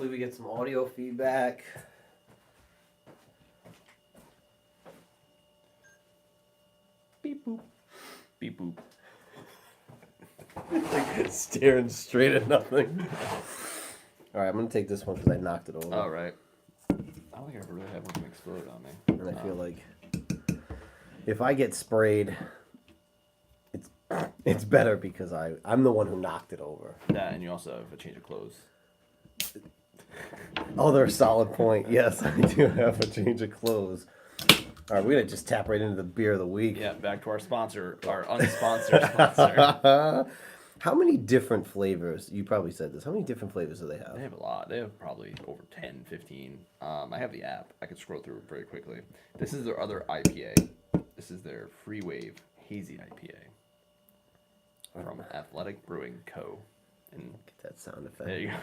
Hopefully we get some audio feedback. Beep boop. Beep boop. Staring straight at nothing. All right, I'm gonna take this one because I knocked it over. All right. I don't think I ever really had one explode on me. And I feel like if I get sprayed, it's better because I'm the one who knocked it over. That, and you also have a change of clothes. Other solid point. Yes, I do have a change of clothes. All right, we're gonna just tap right into the beer of the week. Yeah, back to our sponsor, our unsponsored sponsor. How many different flavors? You probably said this. How many different flavors do they have? They have a lot. They have probably over 10, 15. I have the app. I could scroll through it very quickly. This is their other IPA. This is their Free Wave Hazy IPA from Athletic Brewing Co. And Get that sound effect. there you go.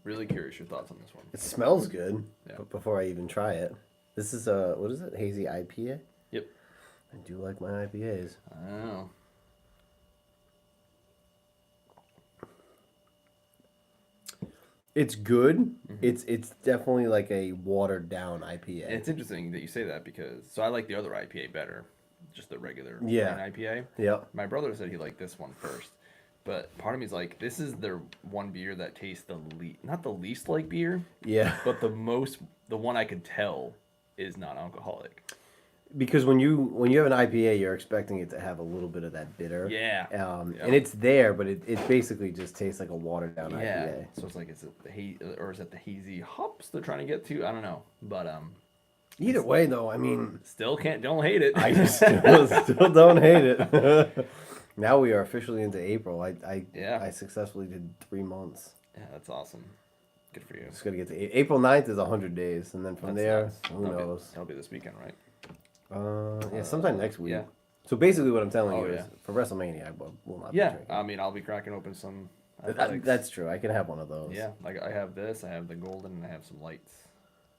Really curious your thoughts on this one. It smells good. Yeah. But before I even try it, this is what is it? Hazy IPA. Yep. I do like my IPAs. I know. It's good. It's definitely like a watered down IPA. It's interesting that you say that because I like the other IPA better, just the regular plain Yeah. IPA. Yep. My brother said he liked this one first, but part of me's like, this is their one beer that tastes not the least like beer, Yeah. but the one I could tell is non-alcoholic. Because when you have an IPA, you're expecting it to have a little bit of that bitter. Yeah. And it's there, but it basically just tastes like a watered down Yeah. IPA. So it's like, is it or is it the hazy hops they're trying to get to? I don't know, but Either way, though, I mean, don't hate it. I still don't hate it. Now we are officially into April. I successfully did 3 months. Yeah, that's awesome. Good for you. Just gotta get to April 9th is 100 days, and then from there, Nice. who knows? That'll be this weekend, right? Yeah, sometime next week. yeah. So basically, what I'm telling you yeah. is, for WrestleMania, I will not. Yeah, be drinking. I mean, I'll be cracking open some. That's true. I can have one of those. Yeah, like I have this. I have the golden, and I have some lights.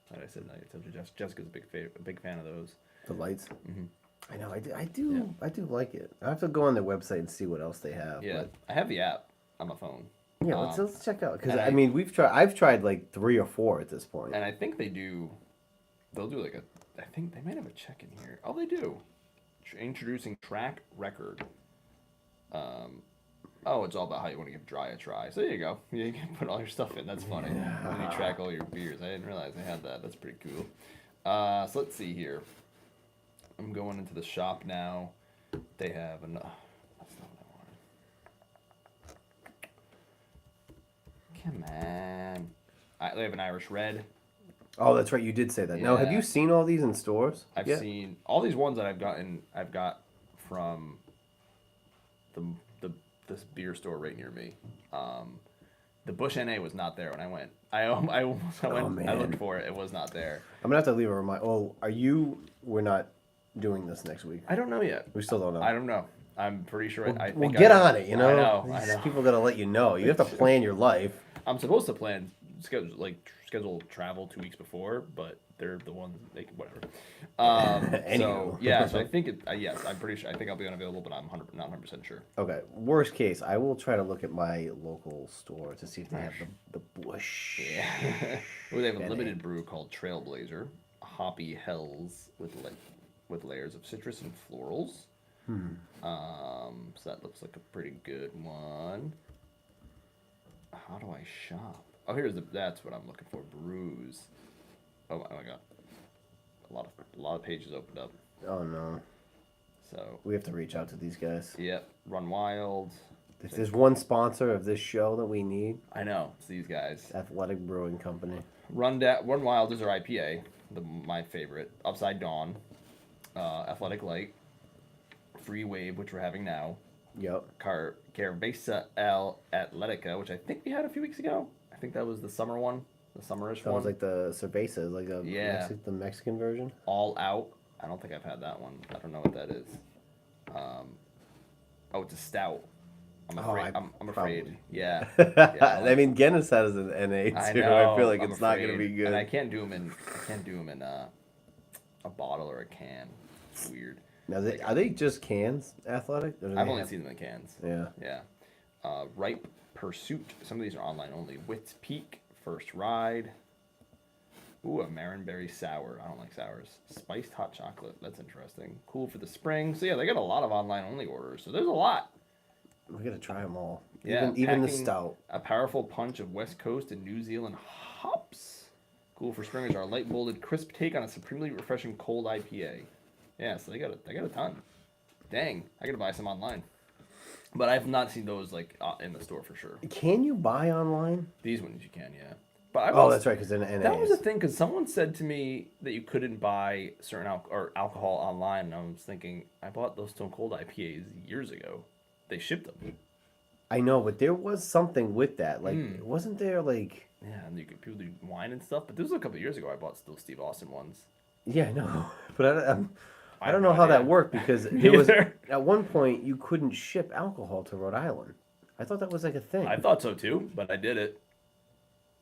Like I said, Jessica's a big fan of those. The lights. Mhm. I know. I do like it. I have to go on their website and see what else they have. Yeah, But I have the app on my phone. yeah, let's check out because and I mean I've tried like 3 or 4 at this point. And I think they'll do like I think they might have a check in here. Oh, they do. Introducing track record. Oh, it's all about how you want to give dry a try. So there you go. You can put all your stuff in. That's funny. When you track all your beers. I didn't realize they had that. That's pretty cool. So let's see here. I'm going into the shop now. They have that's not what I wanted. Come on. They have an Irish Red. Oh, that's right. You did say that. Now, have Yeah. you seen all these in stores? I've yet? seen all these ones that I've got from this beer store right near me. The Bush NA was not there when I went. I looked for it. It was not there. I'm gonna have to leave a reminder. Oh, we're not doing this next week. I don't know yet. We still don't know. I don't know. I'm pretty sure. We'll get on it. You know. I know. These people gotta let you know. You have to plan your life. I'm supposed to schedule travel 2 weeks before, but they're the ones whatever. So yeah, so I think yes, I'm pretty sure. I think I'll be unavailable, but I'm not 100% sure. Okay. Worst case, I will try to look at my local store to see if they have the Bush. Yeah. Well, they have a limited brew called Trailblazer, Hoppy Hells with layers of citrus and florals. So that looks like a pretty good one. How do I shop? Oh, that's what I'm looking for. Brews. Oh my god. A lot of pages opened up. Oh no. So We have to reach out to these guys. yep. Run Wild. If there's one sponsor of this show that we need, I know. It's these guys. Athletic Brewing Company. Run Wild is our IPA, my favorite. Upside Dawn, Athletic Light, Free Wave, which we're having now. Yep. Cerveza El Atletica, which I think we had a few weeks ago. I think that was the summer one, the summerish That one. was like the cerveza, like the Mexican version. All Out. I don't think I've had that one. I don't know what that is. It's a stout. I'm afraid. I'm afraid. Yeah. I mean, Guinness has an NA too. I feel like it's not gonna be good. And I can't do them in a bottle or a can. It's weird. Now, are they just cans, Athletic? I've only seen them in cans. Yeah. Yeah. Ripe Pursuit. Some of these are online only. Wits Peak, First Ride. Ooh, a Marinberry Sour. I don't like sours. Spiced Hot Chocolate. That's interesting. Cool for the spring. So yeah, they got a lot of online only orders. So there's a lot. We gotta try them all. Yeah, even the stout. A powerful punch of West Coast and New Zealand hops. Cool for spring is our light bolded crisp take on a supremely refreshing cold IPA. Yeah, so they got a ton. Dang, I gotta buy some online. But I've not seen those like in the store for sure. Can you buy online? These ones you can, yeah. But that's right, because they're NAs. That was the thing, because someone said to me that you couldn't buy certain alcohol online, and I was thinking, I bought those Stone Cold IPAs years ago. They shipped them. I know, but there was something with that. Like, wasn't there like? Yeah, and people do wine and stuff. But this was a couple of years ago. I bought those Steve Austin ones. Yeah, I know, but I don't know how that worked, because there was at one point you couldn't ship alcohol to Rhode Island. I thought that was like a thing. I thought so too, but I did it.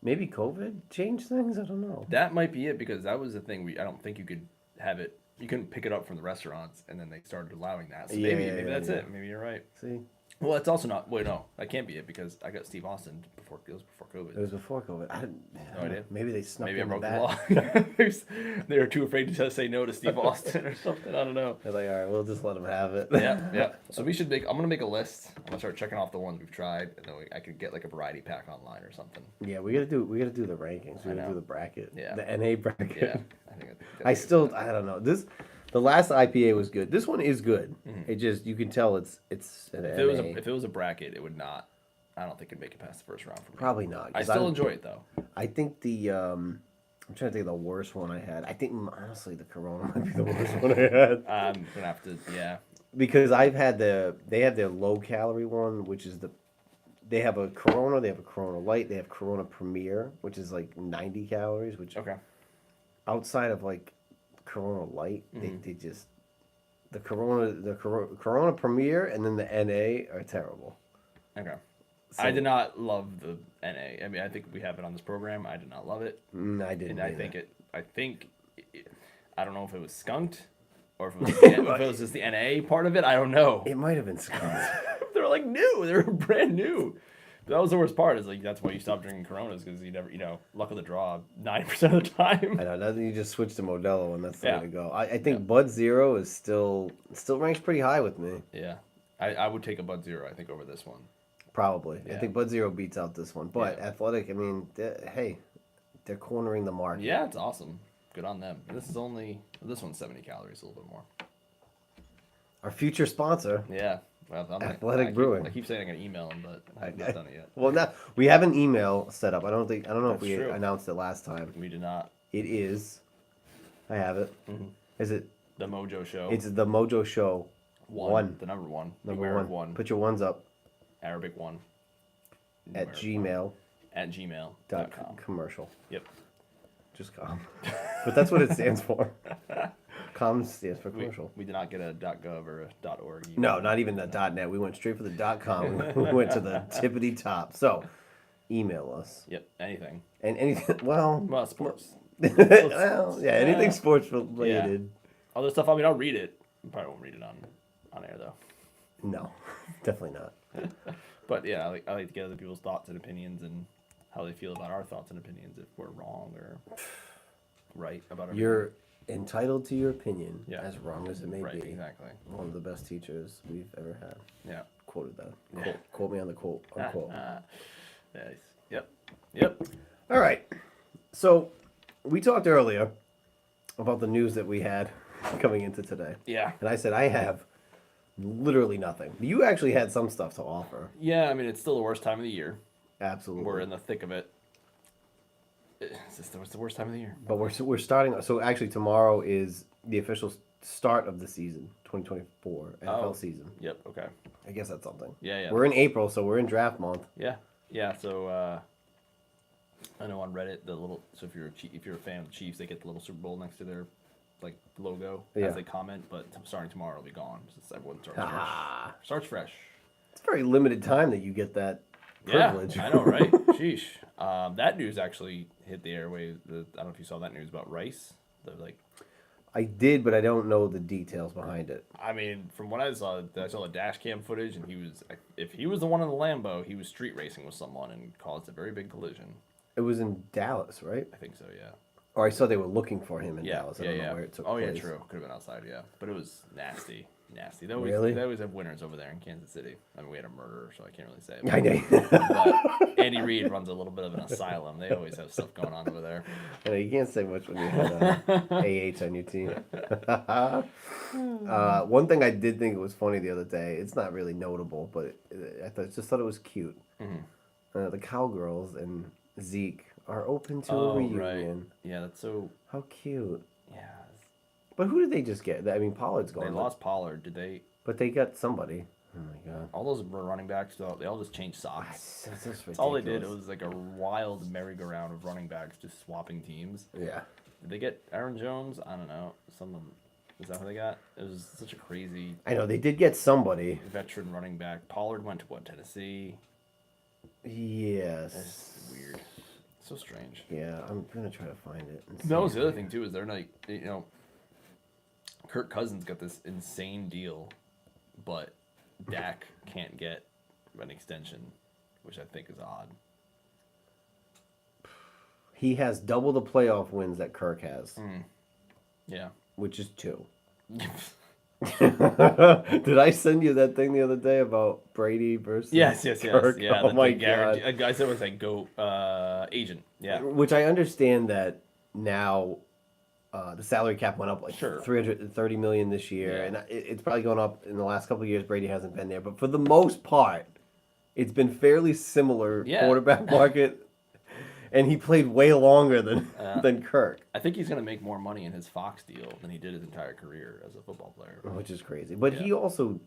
Maybe COVID changed things. I don't know. That might be it, because that was the thing. I don't think you could have it. You couldn't pick it up from the restaurants, and then they started allowing that. So maybe that's it. Maybe you're right. See. Well, it's also not. Wait, no, that can't be it, because I got Steve Austin before COVID. It was before COVID. I didn't. No idea. Maybe they snuck. Maybe I broke that. the law. They were too afraid to just say no to Steve Austin or something. I don't know. They're like, all right, we'll just let him have it. Yeah. So we should I'm gonna make a list. I'm gonna start checking off the ones we've tried, and then I could get like a variety pack online or something. Yeah, we gotta do the rankings. We gotta do the bracket. Yeah. The NA bracket. Yeah. I don't know. The last IPA was good. This one is good. Mm-hmm. It just, you can tell it's an if NA. If it was a bracket, it would not. I don't think it'd make it past the first round for me. Probably not. I still enjoy it though. I think I'm trying to think of the worst one I had. I think honestly the Corona might be the worst one I had. I'm gonna have to, yeah. Because they have their low calorie one, which is they have a Corona, they have a Corona Light, they have Corona Premier, which is like 90 calories, which outside of like Corona Light, they just the Corona Premier and then the NA are terrible. Okay. So, I did not love the NA. I mean, I think we have it on this program. I did not love it. I didn't. And I don't know if it was skunked or if it was just the NA part of it. I don't know. It might have been skunked. They're like new. They're brand new. That was the worst part. Is like that's why you stop drinking Coronas, because you never, luck of the draw 90% of the time. I know. Then you just switch to Modelo, and that's the way to go. I think Bud Zero is still ranks pretty high with me. Yeah, I would take a Bud Zero, I think, over this one. Probably. Yeah. I think Bud Zero beats out this one. But Athletic, I mean, they're cornering the market. Yeah, it's awesome. Good on them. This one's 70 calories, a little bit more. Our future sponsor. Yeah. Well, Athletic Brewing. I keep saying I'm gonna email them, but I've not done it yet. Well, now we have an email set up. I don't know if we announced it last time. We did not. It is. I have it. Mm-hmm. Is it the Mojo Show? It's the Mojo Show. One. The number one. Number one. Put your ones up. Arabic 1. At Gmail. At gmail.com. Commercial. Yep. Just com. But that's what it stands for. Com stands for commercial. We did not get a .gov or a .org. No, not even the .net. We went straight for the .com. We went to the tippity top. So, email us. Yep. Anything. And anything. Well, sports. Anything sports related. Yeah. Other stuff. I mean, I'll read it. I probably won't read it on air though. No, definitely not. But yeah, I like to get other people's thoughts and opinions and how they feel about our thoughts and opinions, if we're wrong or right about everything. You're entitled to your opinion, as wrong as it may be. Exactly. One of the best teachers we've ever had. Yeah. Quoted that. Yeah. Quote me on the quote. Unquote. Nice. Yep. All right. So we talked earlier about the news that we had coming into today. Yeah. And I said I have literally nothing. You actually had some stuff to offer. Yeah, I mean, it's still the worst time of the year. Absolutely. We're in the thick of it. It's the worst time of the year. But we're starting. So actually, tomorrow is the official start of the season, 2024 NFL season. Yep. Okay. I guess that's something. Yeah. We're in April, so we're in draft month. Yeah. So I know on Reddit so if you're a fan of the Chiefs, they get the little Super Bowl next to their logo as they comment. But starting tomorrow, it'll be gone since everyone starts fresh. It's a very limited time that you get that privilege. Yeah, I know, right? Sheesh. That news actually hit the airwaves. I don't know if you saw that news about Rice. I did, but I don't know the details behind it. I mean, from what I saw the dash cam footage, and if he was the one in the Lambo, he was street racing with someone and caused a very big collision. It was in Dallas, right? I think so, yeah. Or I saw they were looking for him in Yeah, Dallas. I don't know where it took oh, place. yeah, true. Could have been outside, yeah. But it was nasty. Nasty. Really? They always have winners over there in Kansas City. I mean, we had a murderer, so I can't really say it. I know. But Andy Reid runs a little bit of an asylum. They always have stuff going on over there. I know, you can't say much when you have AH on your team. One thing I did think was funny the other day, it's not really notable, but just thought it was cute. Mm-hmm. The Cowgirls and Zeke are open to a Oh, reunion. right. Yeah, that's so... How cute. Yeah. But who did they just get? I mean, Pollard's gone. They lost Pollard. Did they... But they got somebody. Oh, my God. All those running backs, they all just changed socks. That's just That's all they did. It was like a wild merry-go-round of running backs just swapping teams. Yeah. Did they get Aaron Jones? I don't know. Is that who they got? It was such a crazy... I know, they did get somebody. Veteran running back. Pollard went to, what, Tennessee? Yes. That's weird. So strange. Yeah, I'm going to try to find it. That was the other thing, too, is they're like, Kirk Cousins got this insane deal, but Dak can't get an extension, which I think is odd. He has double the playoff wins that Kirk has. Yeah. Which is 2. Did I send you that thing the other day about Brady versus Yes. Kirk? Yeah, oh my God. A guy said it was like GOAT agent. Yeah. Which I understand that now the salary cap went up like Sure. $330 million this year, Yeah. and it's probably gone up in the last couple of years. Brady hasn't been there, but for the most part, it's been fairly similar quarterback market, and he played way longer than Kirk. I think he's going to make more money in his Fox deal than he did his entire career as a football player. Which is crazy. But he also,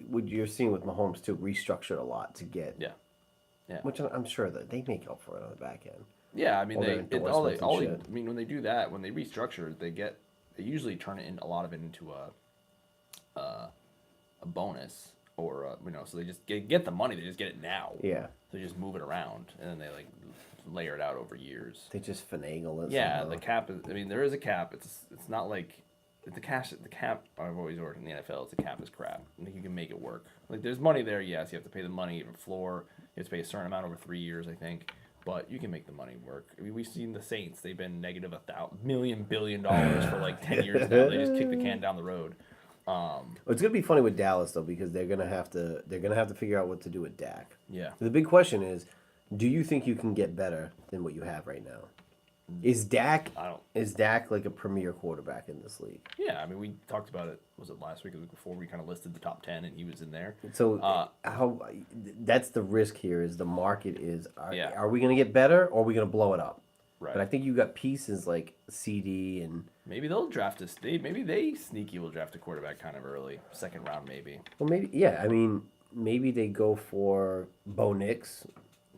what you're seeing with Mahomes too, restructured a lot to get. Yeah. Which I'm sure that they make up for it on the back end. Yeah, I mean, I mean, when they do that, when they restructure, they usually turn it in a lot of it into a bonus or so they just get the money, they just get it now. Yeah. So they just move it around and then they like layer it out over years. They just finagle it. Yeah, somehow. the cap is. I mean, there is a cap. It's not like the cap. I've always ordered in the NFL. It's the cap is crap. I think you can make it work. Like there's money there. Yes, you have to pay the money, you have a floor. You have to pay a certain amount over 3 years, I think. But you can make the money work. I mean, we've seen the Saints. They've been negative $1 billion for like 10 years now. They just kick the can down the road. It's gonna be funny with Dallas though, because they're gonna have to figure out what to do with Dak. Yeah. The big question is, do you think you can get better than what you have right now? Is Dak like a premier quarterback in this league? Yeah, I mean, we talked about it. Was it last week or the week before? We kind of listed the top 10, and he was in there. So that's the risk here. Is the market is Yeah. Are we gonna get better or are we gonna blow it up? Right. But I think you got pieces like CD and maybe they'll draft maybe they sneaky will draft a quarterback kind of early, second round maybe. well maybe yeah. I mean maybe they go for Bo Nix.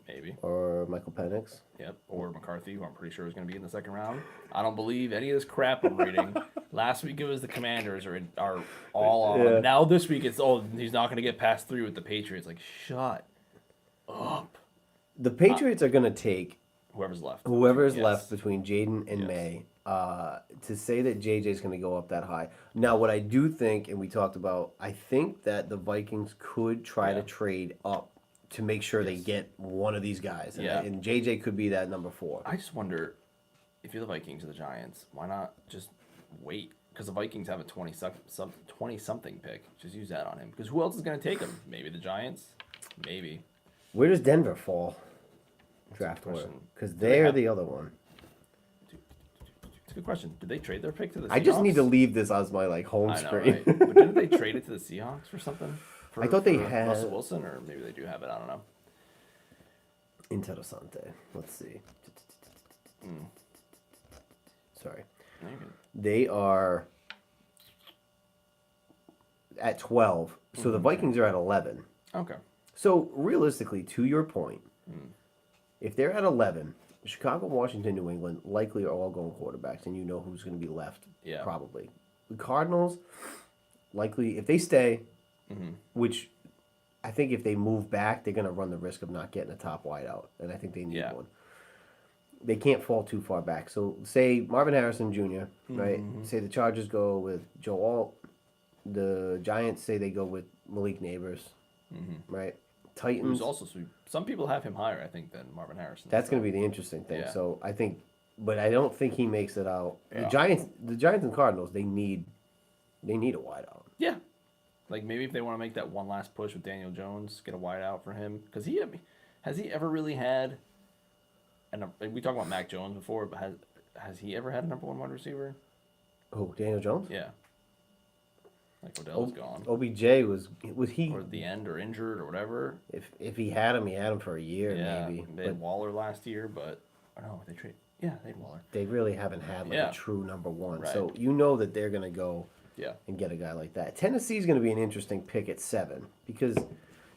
Maybe. Or Michael Penix. Yep. Or McCarthy, who I'm pretty sure is going to be in the second round. I don't believe any of this crap I'm reading. Last week it was the Commanders are all on. Yeah. Now this week it's he's not going to get past 3 with the Patriots. Like shut up. The Patriots are going to take Whoever's left. Whoever's Yes. left between Jaden and May. To say that JJ's going to go up that high. Now, what I do think, and we talked about, I think that the Vikings could try to trade up to make sure they get one of these guys. And JJ could be that number 4. I just wonder, if you're the Vikings or the Giants, why not just wait? Because the Vikings have a 20-something pick. Just use that on him. Because who else is going to take him? Maybe the Giants? Maybe. Where does Denver fall draft-wise? Because they're the other one. It's a good question. Did they trade their pick to the Seahawks? I just need to leave this as my home screen. Right? But didn't they trade it to the Seahawks for something? I thought they had Russell Wilson, or maybe they do have it. I don't know. Interessante. Let's see. Sorry. No, you're good. They are at 12. So the Vikings are at 11. Okay. So realistically, to your point, if they're at 11, Chicago, Washington, New England likely are all going quarterbacks, and you know who's going to be left. Yeah. Probably. The Cardinals, likely, if they stay, which I think if they move back, they're going to run the risk of not getting a top wideout, and I think they need one. they can't fall too far back. So say Marvin Harrison Jr., right? Say the Chargers go with Joe Alt. The Giants say they go with Malik Neighbors, right? Titans. Who's also some people have him higher, I think, than Marvin Harrison. That's going to be the interesting thing. Yeah. So I think, but I don't think he makes it out. Yeah. The Giants and Cardinals, they need a wideout. Yeah. Like maybe if they want to make that one last push with Daniel Jones, get a wideout for him, because has he ever really had? And we talked about Mac Jones before, but has he ever had a number one wide receiver? Oh, Daniel Jones? Yeah. Like Odell's gone. OBJ was he Or at the end, or injured, or whatever. If he had him for a year maybe. They had Waller last year, but no, they trade. Yeah, they had Waller. They really haven't had a true number one. Right. So you know that they're gonna go Yeah. and get a guy like that. Tennessee's gonna be an interesting pick at 7 because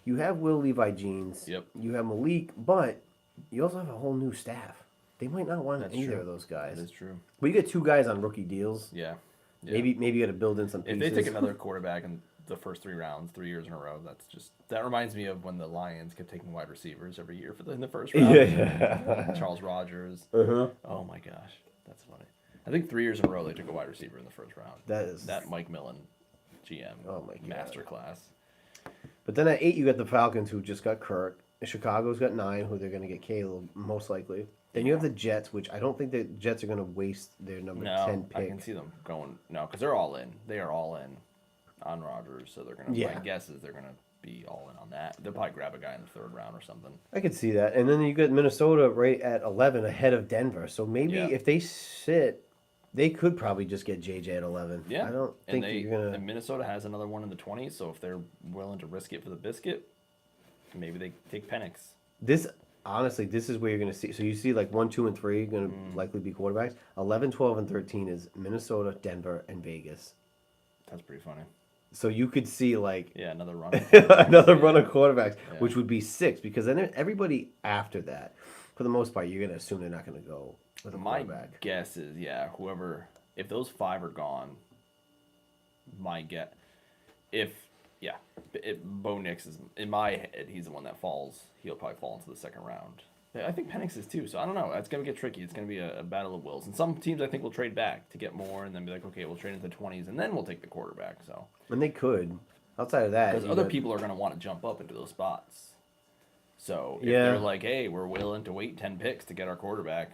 you have Will Levi Jeans. Yep. You have Malik, but you also have a whole new staff. They might not want either of those guys. That is true. But you get 2 guys on rookie deals. Yeah. Maybe you got to build in some pieces. If they take another quarterback in the first 3 rounds, 3 years in a row, that reminds me of when the Lions kept taking wide receivers every year in the first round. Yeah. Charles Rogers. Uh-huh. Oh my gosh, that's funny. I think 3 years in a row they took a wide receiver in the first round. That Mike Millen, GM. Oh my God. Masterclass. But then at 8 you got the Falcons who just got Kirk. Chicago's got 9 who they're going to get Caleb most likely. Then you have the Jets, which I don't think the Jets are going to waste their number 10 pick. I can see them going. No, because they're all in. They are all in on Rodgers, so they're going to. My guess is they're going to be all in on that. They'll probably grab a guy in the 3rd round or something. I could see that. And then you got Minnesota right at 11 ahead of Denver. So maybe if they sit, they could probably just get JJ at 11. Yeah. I don't think you're going to. And Minnesota has another one in the 20s, so if they're willing to risk it for the biscuit, maybe they take Penix. Honestly, this is where you're going to see. So you see like 1, 2, and 3 going to likely be quarterbacks. 11, 12, and 13 is Minnesota, Denver, and Vegas. That's pretty funny. So you could see like another run, run of quarterbacks, which would be 6 because then everybody after that, for the most part, you're going to assume they're not going to go with a quarterback. My guess is whoever, if those 5 are gone, Bo Nix is, in my head, he's the one that falls. He'll probably fall into the 2nd round. I think Penix is too, so I don't know. It's going to get tricky. It's going to be a battle of wills. And some teams I think will trade back to get more and then be like, okay, we'll trade into the 20s and then we'll take the quarterback. So. And they could. Outside of that. Because other people are going to want to jump up into those spots. So if they're like, hey, we're willing to wait 10 picks to get our quarterback,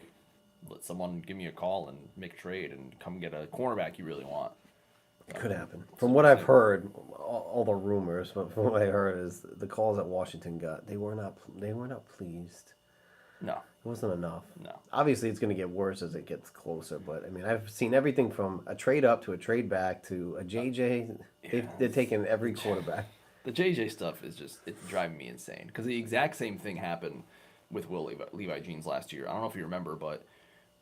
let someone give me a call and make a trade and come get a cornerback you really want. It could happen. From what I've heard, all the rumors, but from what I heard is the calls that Washington got, they were not pleased. No. It wasn't enough. No. Obviously, it's going to get worse as it gets closer, but I mean, I've seen everything from a trade up to a trade back to a JJ. They're taking every quarterback. The JJ stuff is it's driving me insane because the exact same thing happened with Will Levi Jeans last year. I don't know if you remember, but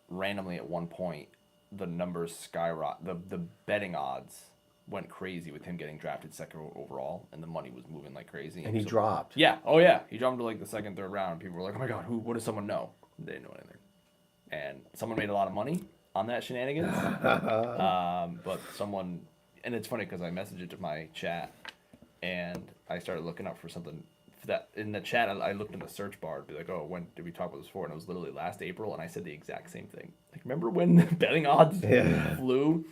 randomly at one point, the numbers skyrocketed. The betting odds went crazy with him getting drafted 2nd overall, and the money was moving like crazy. And he dropped. Yeah. Oh, yeah. He dropped to like the 2nd, 3rd round. People were like, oh my God, what does someone know? They didn't know anything. And someone made a lot of money on that shenanigans. But someone, and it's funny because I messaged it to my chat, and I started looking up for something. That in the chat, I looked in the search bar to be like, oh, when did we talk about this before? And it was literally last April, and I said the exact same thing. Like, remember when the betting odds flew?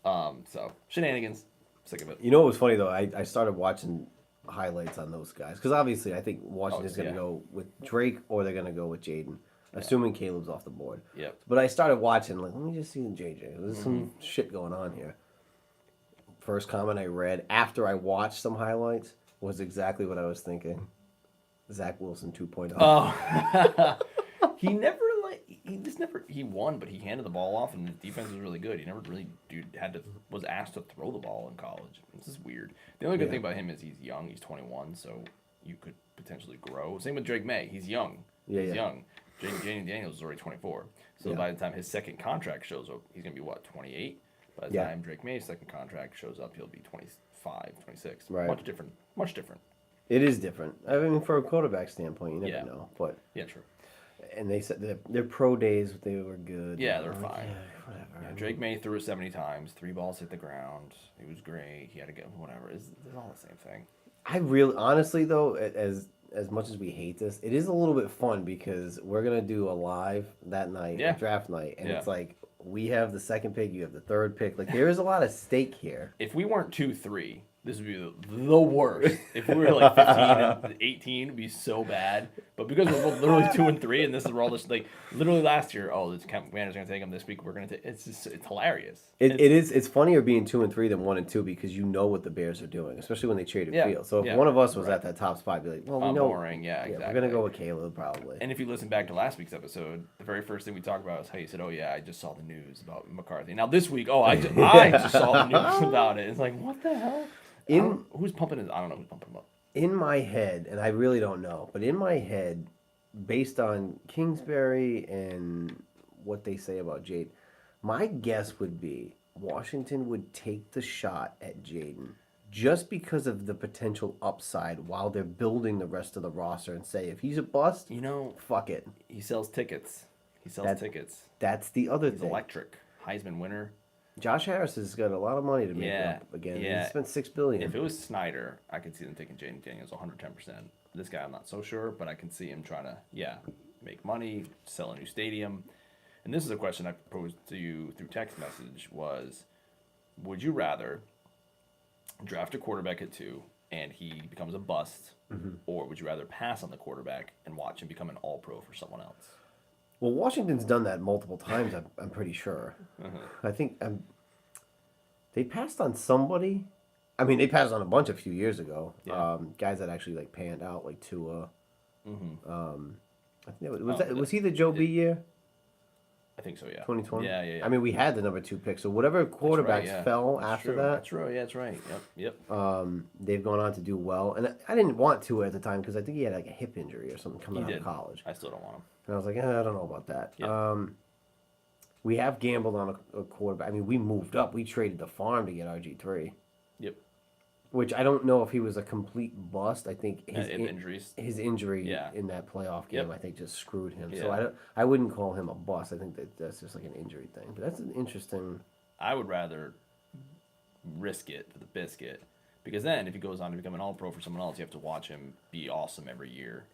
So, shenanigans. Sick of it. You know what was funny, though? I started watching highlights on those guys. Because obviously, I think Washington's going to go with Drake or they're going to go with Jaden. Assuming Caleb's off the board. Yep. But I started watching, like, let me just see the JJ. There's some shit going on here. First comment I read after I watched some highlights was exactly what I was thinking. Zach Wilson 2.0. Oh. He won, but he handed the ball off, and his defense was really good. He never really was asked to throw the ball in college. This is weird. The only good thing about him is he's young. He's 21, so you could potentially grow. Same with Drake May. He's young. He's young. Jaden Daniels is already 24. So by the time his 2nd contract shows up, he's going to be, 28? By the time Drake May's 2nd contract shows up, he'll be 25, 26. Right. Much different. It is different. I mean, for a quarterback standpoint, you never know. But true. And they said their pro days, they were good. Yeah, they're fine. Yeah, whatever. Yeah, Drake May threw it 70 times. 3 balls hit the ground. He was great. He had to get whatever. It's all the same thing. I really, honestly though, as as much as we hate this, it is a little bit fun because we're gonna do a live that night, Yeah. draft night, and Yeah. it's like we have the second pick, you have the third pick. Like there is a lot of stake here. If we weren't 2-3, this would be the worst. If we were like 15 and 18, it'd be so bad. But because we're both literally 2 and 3, and this is where all this like literally last year, oh, this commander's gonna take him this week. We're gonna take. It's hilarious. It's funnier being 2 and 3 than 1 and 2 because you know what the Bears are doing, especially when they traded Field. So if one of us was at that top spot, I'd be like, well, we know. Boring. Yeah, exactly. We're gonna go with Caleb probably. And if you listen back to last week's episode, the very first thing we talked about was how you said, "Oh yeah, I just saw the news about McCarthy." Now this week, I just saw the news about it. It's like, what the hell? Who's pumping his? I don't know who's pumping him up. In my head, and I really don't know, but in my head, based on Kingsbury and what they say about Jade, my guess would be Washington would take the shot at Jaden just because of the potential upside while they're building the rest of the roster and say, if he's a bust, fuck it. He sells tickets. Tickets. That's the other He's thing. Electric. Heisman winner. Josh Harris has got a lot of money to make up again. Yeah. He spent $6 billion. If it was Snyder, I could see them taking Jaden Daniels 110%. This guy, I'm not so sure, but I can see him trying to, make money, sell a new stadium. And this is a question I proposed to you through text message was, would you rather draft a quarterback at 2 and he becomes a bust, or would you rather pass on the quarterback and watch him become an all-pro for someone else? Well, Washington's done that multiple times, I'm pretty sure. I think they passed on somebody. I mean, they passed on a bunch a few years ago. Yeah. Guys that actually like panned out, like Tua. I think was he the Joe B year? I think so, yeah. 2020? Yeah. I mean, we had the number 2 pick, so whatever quarterbacks fell after that. That's true, yeah, that's right. Yep. They've gone on to do well. And I didn't want Tua at the time because I think he had like a hip injury or something coming out of college. I still don't want him. And I was like, I don't know about that. Yep. We have gambled on a quarterback. I mean, we moved up. We traded the farm to get RG3. Yep. Which I don't know if he was a complete bust. I think injuries. His injury in that playoff game, I think, just screwed him. Yeah. So I wouldn't call him a bust. I think that's just like an injury thing. But that's an interesting. I would rather risk it for the biscuit, because then if he goes on to become an all-pro for someone else, you have to watch him be awesome every year.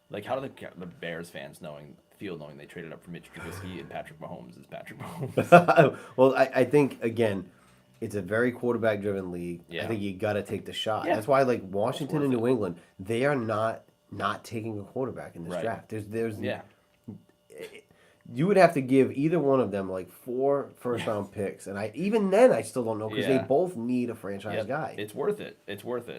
Like, how do the Bears fans knowing they traded up for Mitch Trubisky and Patrick Mahomes is Patrick Mahomes? Well, I think, again, it's a very quarterback-driven league. Yeah. I think you got to take the shot. Yeah. That's why, like, Washington and New England, they are not taking a quarterback in this draft. There's you would have to give either one of them like 4 first-round picks, and even then I still don't know because they both need a franchise guy. It's worth it.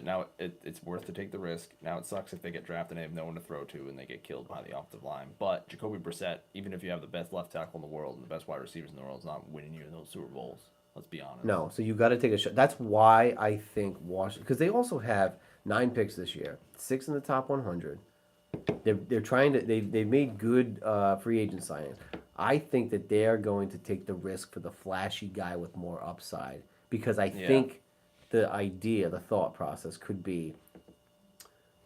Now it's worth to take the risk. Now it sucks if they get drafted and they have no one to throw to and they get killed by the offensive line. But Jacoby Brissett, even if you have the best left tackle in the world and the best wide receivers in the world, is not winning you those Super Bowls. Let's be honest. No, so you got to take a shot. That's why I think Washington, because they also have 9 picks this year, 6 in the top 100. They're trying to they've made good free agent signings. I think that they're going to take the risk for the flashy guy with more upside because I think the thought process could be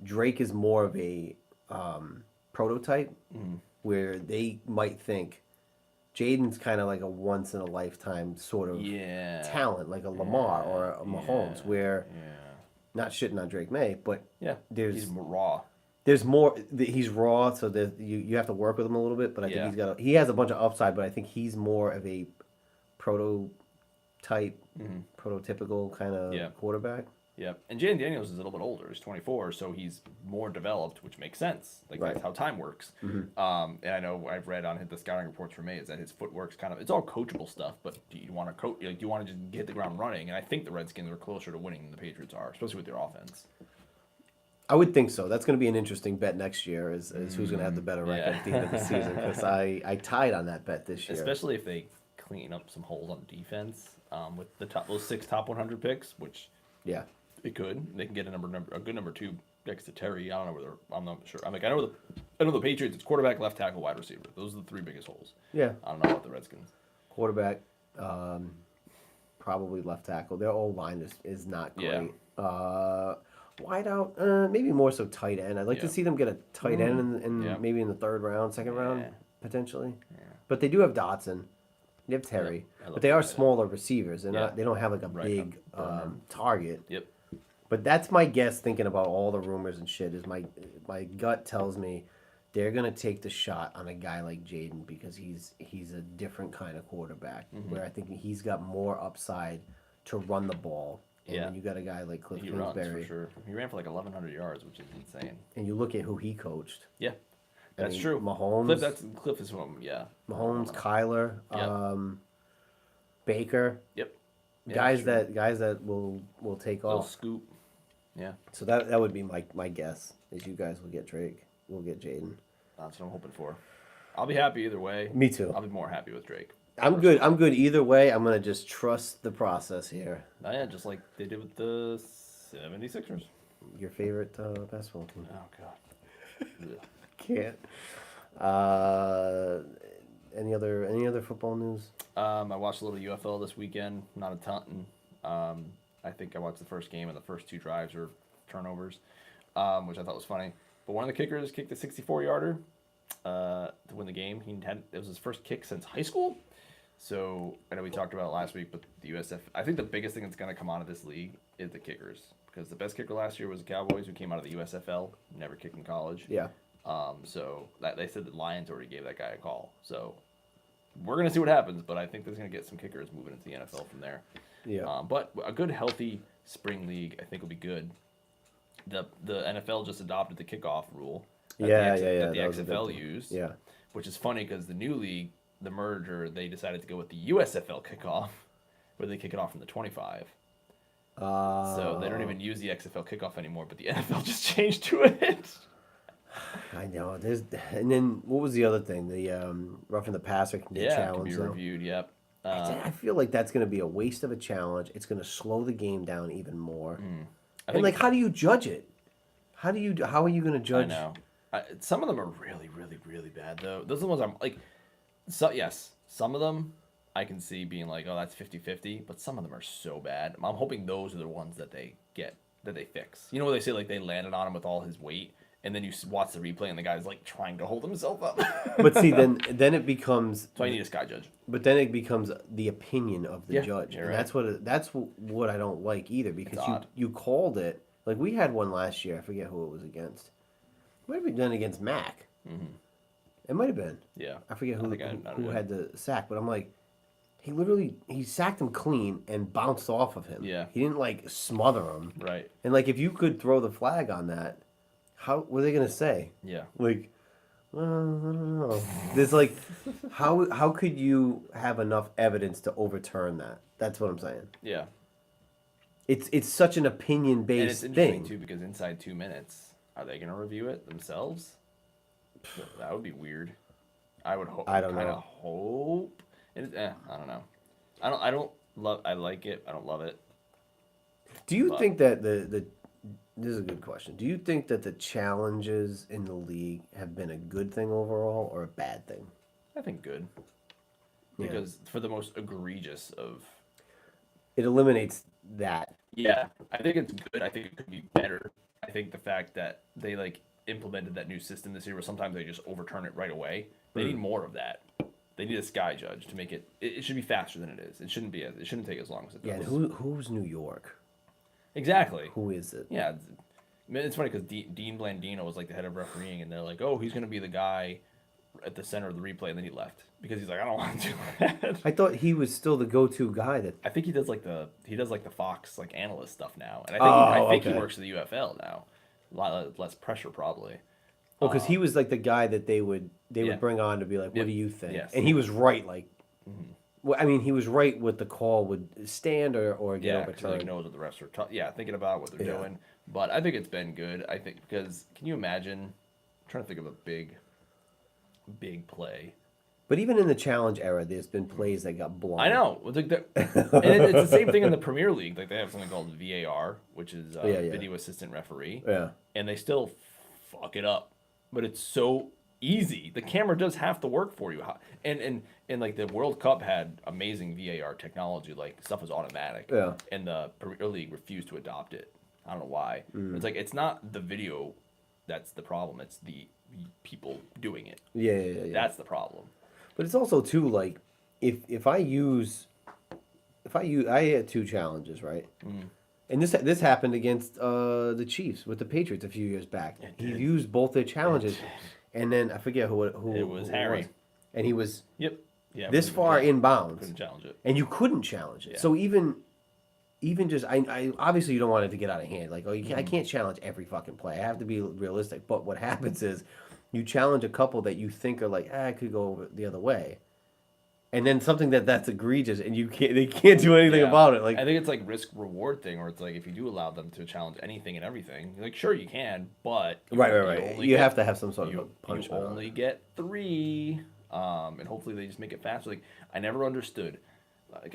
Drake is more of a prototype where they might think Jaden's kind of like a once in a lifetime sort of talent, like a Lamar or a Mahomes, where not shitting on Drake May, but he's raw. There's more. He's raw, so you have to work with him a little bit. But I think he has a bunch of upside. But I think he's more of a prototype, prototypical kind of quarterback. Yep. And Jaden Daniels is a little bit older. He's 24, so he's more developed, which makes sense. Like that's how time works. And I know I've read on the scouting reports for May is that his footwork's kind of it's all coachable stuff. But do you want to coach? Like, do you want to just hit the ground running? And I think the Redskins are closer to winning than the Patriots are, especially with their offense. I would think so. That's going to be an interesting bet next year is who's going to have the better record at the end of the season because I tied on that bet this year. Especially if they clean up some holes on defense with those 6 top 100 picks, which they could. They can get a good number 2 next to Terry. I don't know whether I'm not sure. I'm like I know the Patriots. It's quarterback, left tackle, wide receiver. Those are the 3 biggest holes. Yeah. I don't know about the Redskins. Quarterback, probably left tackle. Their old line is not great. Wide out, maybe more so tight end. I'd like to see them get a tight end in maybe in the 3rd round, 2nd round, potentially. Yeah. But they do have Dotson. They have Terry. But they are smaller receivers. They don't have like a big target. Yep. But that's my guess. Thinking about all the rumors and shit, is my gut tells me they're gonna take the shot on a guy like Jaden because he's a different kind of quarterback. Where I think he's got more upside to run the ball. And then you got a guy like Cliff runs Kingsbury. for sure. He ran for like 1,100 yards, which is insane. And you look at who he coached. Yeah, that's true. Mahomes. Cliff is one. Yeah. Mahomes, Kyler, Yep. Baker. Yep. Yeah, guys that will take Little off. scoop. Yeah. So that would be my guess is you guys will get Drake. We'll get Jaden. That's what I'm hoping for. I'll be happy either way. Me too. I'll be more happy with Drake. I'm good. I'm good either way. I'm gonna just trust the process here. Oh, yeah, just like they did with the 76ers. Your favorite basketball team? Oh God. Can't. Any other football news? I watched a little UFL this weekend. Not a ton. I think I watched the first game and the first 2 drives were turnovers, which I thought was funny. But one of the kickers kicked a 64-yarder to win the game. It was his first kick since high school. So I know we talked about it last week, but the USF. I think the biggest thing that's going to come out of this league is the kickers, because the best kicker last year was the Cowboys, who came out of the USFL, never kicked in college. Yeah. So they said the Lions already gave that guy a call. So we're going to see what happens, but I think there's going to get some kickers moving into the NFL from there. Yeah. But a good, healthy spring league, I think, will be good. The NFL just adopted the kickoff rule that the XFL used. Yeah. Which is funny because the new league, the merger, they decided to go with the USFL kickoff, where they kick it off from the 25. So they don't even use the XFL kickoff anymore, but the NFL just changed to it. I know. And then what was the other thing? The roughing the passer can get challenge. Can be reviewed. Yep. I feel like that's going to be a waste of a challenge. It's going to slow the game down even more. And how do you judge it? How are you going to judge? I know. Some of them are really, really, really bad though. Those are the ones I'm like. So yes, some of them I can see being like, oh, that's 50-50, but some of them are so bad. I'm hoping those are the ones that they fix. You know what they say, like they landed on him with all his weight, and then you watch the replay and the guy's like trying to hold himself up. But see, then it becomes. So I need a sky judge. But then it becomes the opinion of the judge, and right. that's what I don't like either, because you called it like we had one last year. I forget who it was against. It might have been done against Mac. Mm-hmm. It might have been. Yeah. I forget who had the sack, but I'm like, he sacked him clean and bounced off of him. Yeah. He didn't like smother him. Right. And like if you could throw the flag on that, what are they gonna say? Yeah. Like, well, I don't know. There's like, how could you have enough evidence to overturn that? That's what I'm saying. Yeah. It's such an opinion based and it's interesting too, because inside 2 minutes, are they gonna review it themselves? That would be weird. I would hope. I don't know. Hope. I don't know. I don't love. I like it. I don't love it. Do you think that this is a good question. Do you think that the challenges in the league have been a good thing overall or a bad thing? I think good. Because for the most egregious of, it eliminates that. Yeah, I think it's good. I think it could be better. I think the fact that they implemented that new system this year, where sometimes they just overturn it right away. They need more of that. They need a sky judge to make it. It should be faster than it is. It shouldn't be. It shouldn't take as long as it does. Yeah. And who's New York? Exactly. Who is it? Yeah. It's funny because Dean Blandino was like the head of refereeing, and they're like, "Oh, he's going to be the guy at the center of the replay," and then he left because he's like, "I don't want to do that." I thought he was still the go-to guy. I think he does like the Fox analyst stuff now, and I think he works at the UFL now. A lot less pressure probably. Oh, because he was like the guy that they would bring on to be like, what do you think? Yes. And he was right. Like, well, I mean, he was right with the call would stand or get overturned. He knows what the refs are thinking about what they're doing. But I think it's been good. I think because can you imagine? I'm trying to think of a big play. But even in the challenge era, there's been plays that got blown. I know. And it's the same thing in the Premier League. Like they have something called VAR, which is video assistant referee. Yeah. And they still fuck it up. But it's so easy. The camera does have to work for you. And like the World Cup had amazing VAR technology. Like stuff was automatic. Yeah. And the Premier League refused to adopt it. I don't know why. It's like it's not the video that's the problem. It's the people doing it. Yeah. That's the problem. But it's also too like if I had 2 challenges, right? And this happened against the Chiefs with the Patriots a few years back. He used both their challenges, and then I forget who it was. Harry, and he was this far inbounds, couldn't challenge it, and you couldn't challenge it. Yeah. So even just I obviously you don't want it to get out of hand. Like I can't challenge every fucking play. I have to be realistic. But what happens is you challenge a couple that you think are like I could go the other way. And then something that's egregious, and they can't do anything about it. Like I think it's like risk reward thing, where it's like if you do allow them to challenge anything and everything, like sure you can, but right. You have to have some sort of a punishment. You only get 3, and hopefully they just make it faster. Like I never understood. Like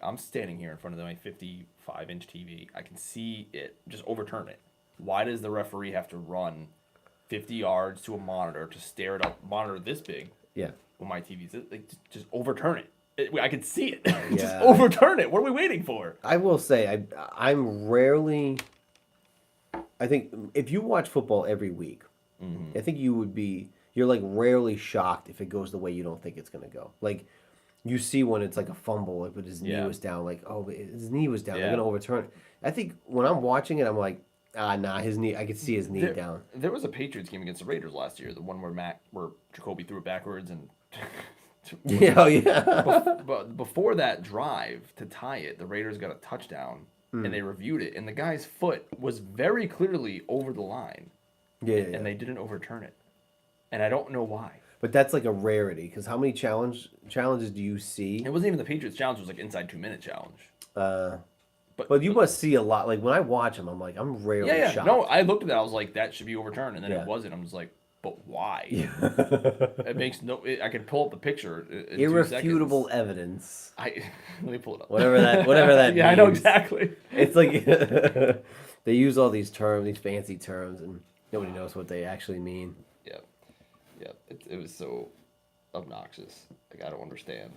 I'm standing here in front of my 55-inch TV. I can see it. Just overturn it. Why does the referee have to run 50 yards to a monitor to stare at a monitor this big? Yeah. Well, my TV's like just overturn it. I can see it. Just overturn it. What are we waiting for? I will say I'm rarely. I think if you watch football every week, I think you're like rarely shocked if it goes the way you don't think it's gonna go. Like you see when it's like a fumble, like but his knee was down, like his knee was down, they're gonna overturn it. I think when I'm watching it, I'm like. Nah, his knee. I could see his knee down. There was a Patriots game against the Raiders last year, the one where Jacoby threw it backwards and. But before that drive to tie it, the Raiders got a touchdown and they reviewed it, and the guy's foot was very clearly over the line. And they didn't overturn it, and I don't know why. But that's like a rarity because how many challenges do you see? It wasn't even the Patriots challenge; it was like inside 2-minute challenge. But you must see a lot. Like when I watch them, I'm like, I'm rarely shocked. No, I looked at that. I was like, that should be overturned, and then it wasn't. I'm just like, but why? It makes no. I can pull up the picture. In Irrefutable evidence. Let me pull it up. Whatever that. Yeah, means. I know exactly. It's like they use all these terms, these fancy terms, and nobody knows what they actually mean. Yeah. It was so obnoxious. Like I don't understand.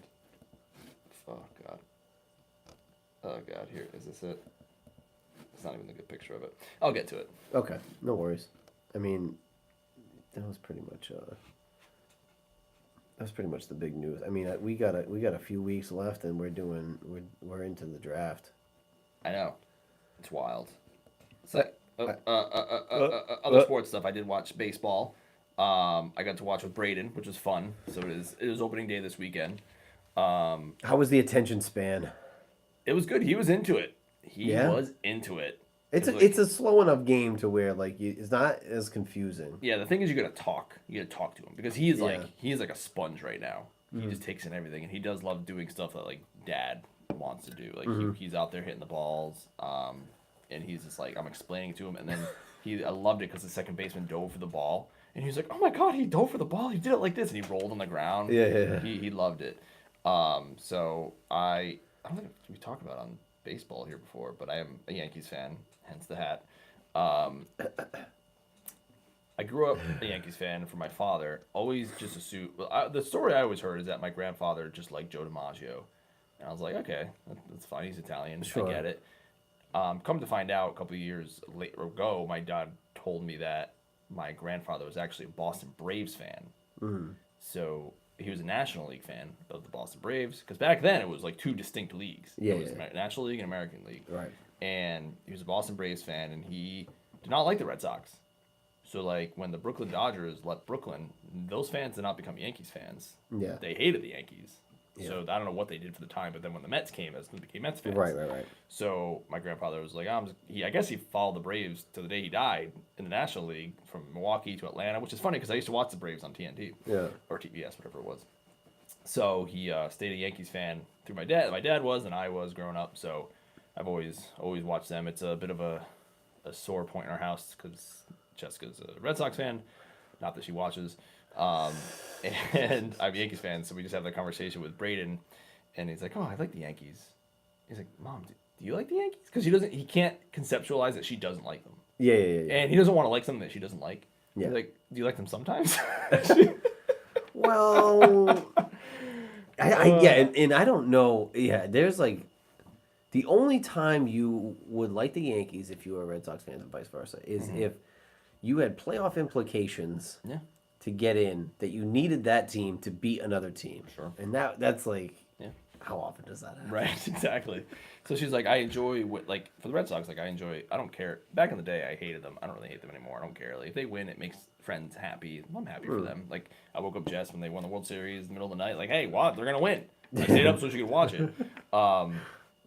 Oh God. Oh God, here is this it? It's not even a good picture of it. I'll get to it. Okay, no worries. I mean, that was pretty much the big news. I mean, we got a few weeks left, and we're into the draft. I know, it's wild. So, other sports stuff. I did watch baseball. I got to watch with Braden, which was fun. So it is opening day this weekend. How was the attention span? It was good. He was into it. He was into it. It's a slow enough game to where like it's not as confusing. Yeah, the thing is you gotta talk. You gotta talk to him because he's like a sponge right now. He just takes in everything, and he does love doing stuff that like Dad wants to do. Like he's out there hitting the balls, and he's just like I'm explaining to him, and then I loved it because the second baseman dove for the ball, and he was like, "Oh my God, he dove for the ball! He did it like this," and he rolled on the ground. Yeah. He loved it. So I don't think we talked about it on baseball here before, but I am a Yankees fan, hence the hat. I grew up a Yankees fan from my father. Always just assumed. Well, the story I always heard is that my grandfather just liked Joe DiMaggio, and I was like, okay, that's fine. He's Italian. Sure. I get it. Come to find out, a couple of years later ago, my dad told me that my grandfather was actually a Boston Braves fan. Mm-hmm. So he was a National League fan of the Boston Braves, because back then it was like two distinct leagues. Yeah, it was National League and American League. Right. And he was a Boston Braves fan, and he did not like the Red Sox. So, like, when the Brooklyn Dodgers left Brooklyn, those fans did not become Yankees fans. Yeah. They hated the Yankees. Yeah. So, I don't know what they did for the time, but then when the Mets came, they became Mets fans. Right. So, my grandfather was like, I guess he followed the Braves to the day he died in the National League from Milwaukee to Atlanta, which is funny because I used to watch the Braves on TNT. Yeah. Or TBS, whatever it was. So, he stayed a Yankees fan through my dad. My dad was, and I was growing up. So, I've always watched them. It's a bit of a sore point in our house because Jessica's a Red Sox fan, not that she watches, and I'm a Yankees fan, so we just have that conversation with Braden, and he's like, "Oh, I like the Yankees." He's like, "Mom, do you like the Yankees?" Because he can't conceptualize that she doesn't like them. Yeah. And he doesn't want to like something that she doesn't like. Yeah. He's like, "Do you like them sometimes?" Well, and I don't know. Yeah, there's like. The only time you would like the Yankees if you were a Red Sox fan and vice versa is if you had playoff implications to get in that you needed that team to beat another team. Sure. And that's like, How often does that happen? Right, exactly. So she's like, I enjoy like for the Red Sox, like I don't care. Back in the day, I hated them. I don't really hate them anymore. I don't care. Like if they win, it makes friends happy. I'm happy for them. Like I woke up Jess when they won the World Series in the middle of the night. Like, hey, what? They're gonna win. I stayed up so she could watch it.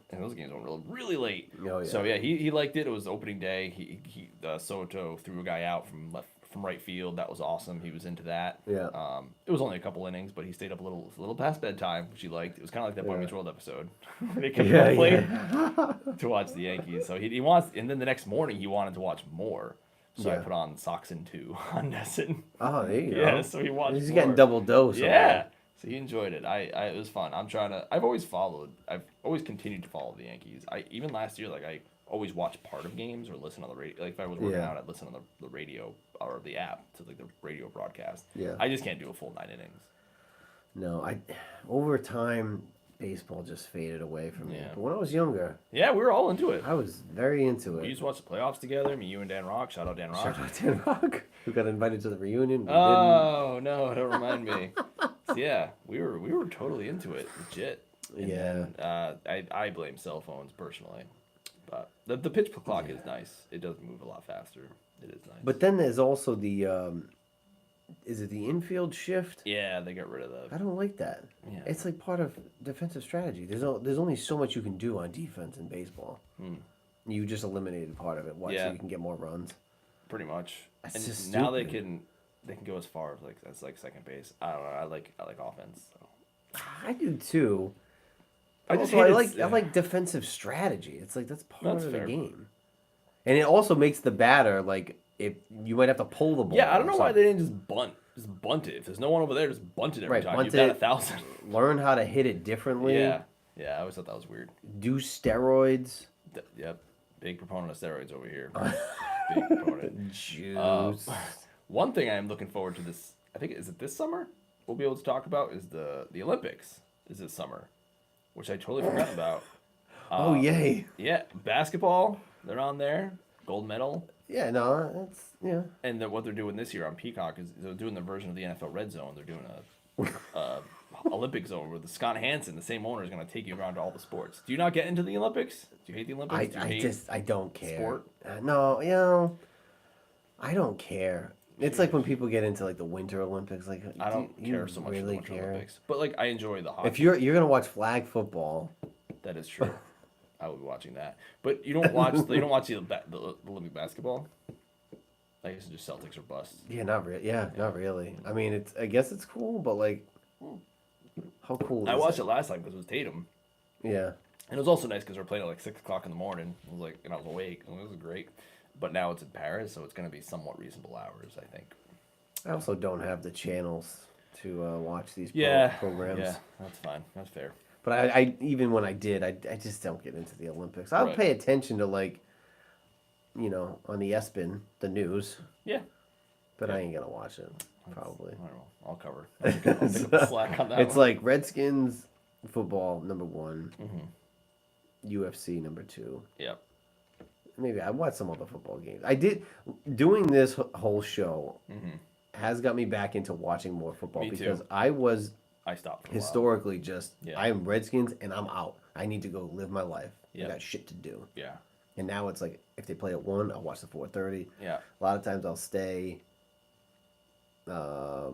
And those games went really late. Oh, yeah. So yeah, he liked it. It was opening day. He Soto threw a guy out from right field. That was awesome. He was into that. Yeah. It was only a couple innings, but he stayed up a little past bedtime, which he liked. It was kind of like that Boy Meets World episode where they kept him playing to watch the Yankees. So he wants, and then the next morning he wanted to watch more. So I put on Soxin 2 on Nesson. Oh, there you go. Yeah, so he watched. He's more. getting double dose. Yeah. So he enjoyed it. It was fun. I've always continued to follow the Yankees. Even last year, like I always watch part of games or listen on the radio. Like if I was working out, I'd listen on the radio or the app to like the radio broadcast. Yeah. I just can't do a full 9 innings. No, over time, baseball just faded away from me. Yeah. But when I was younger, Yeah, we were all into it. I was very into We it. used to watch the playoffs together. Me, you, and Dan Rock. Shout out Dan Rock. Shout out to Rock, who got invited to the reunion. We Oh no! Don't remind me. So, yeah, we were totally into it, legit. And then, I blame cell phones personally, but the pitch clock is nice. It does move a lot faster. It is nice. But then there's also the, is it the infield shift? Yeah, they got rid of I the. don't like that. Yeah. It's like part of defensive strategy. There's only so much you can do on defense in baseball. You just eliminated part of it. Why? So you can get more runs. Pretty much. That's and just now stupid. they can go as far as second base. I don't know. I like offense. So. I do too. I just Also, hate I like defensive strategy. It's like that's part That's of fair. the game. And it also makes the batter like if you might have to pull the ball. Yeah, I don't or know why something. they didn't just bunt. Just bunt it. If there's no one over there, just bunt it every time. bunt You bat it. 1,000. Learn how to hit it differently. Yeah, I always thought that was weird. Do steroids. Yep, big proponent of steroids over here. Big proponent. Juice. One thing I am looking forward to this. I think is it this summer. We'll be able to talk about is the Olympics. Is this summer, which I totally forgot about. Oh yay! Yeah, basketball. They're on there. Gold medal. Yeah, no, that's yeah. And then what they're doing this year on Peacock is they're doing the version of the NFL Red Zone. They're doing a Olympic zone where the Scott Hansen, the same owner, is going to take you around to all the sports. Do you not get into the Olympics? Do you hate the Olympics? Do you hate I don't care. sport? No, I don't care. It's like when people get into like the Winter Olympics. Like I don't you care so much for the really Winter care? Olympics, but like I enjoy the hockey. If you're gonna watch flag football, That is true. I will be watching that. But you don't watch the Olympic basketball. I guess it's just Celtics or bust. yeah, not really. Yeah, not really. I mean, I guess it's cool, but like, how cool? I is watched it last time because it was Tatum, Yeah. and it was also nice because we were playing at like 6:00 in the morning. I was like, and I was awake, and it was great. But now it's in Paris, so it's going to be somewhat reasonable hours, I think. I also don't have the channels to watch these programs. Yeah, that's fine. That's fair. But I even when I did, I just don't get into the Olympics. I'll Right. pay attention to like, on the ESPN, the news, Yeah. but I ain't gonna watch it probably. I don't know. I'll cover. I'll pick up the slack on that It's one. like Redskins football #1, UFC #2. Yep. Maybe I watched some other football games. I did doing this whole show has got me back into watching more football Me too. because I was I stopped for a while. historically just Yeah. I am Redskins and I'm out. I need to go live my life. Yep. I got shit to do. Yeah. And now it's like if they play at 1, I'll watch the 4:30. Yeah. A lot of times I'll stay at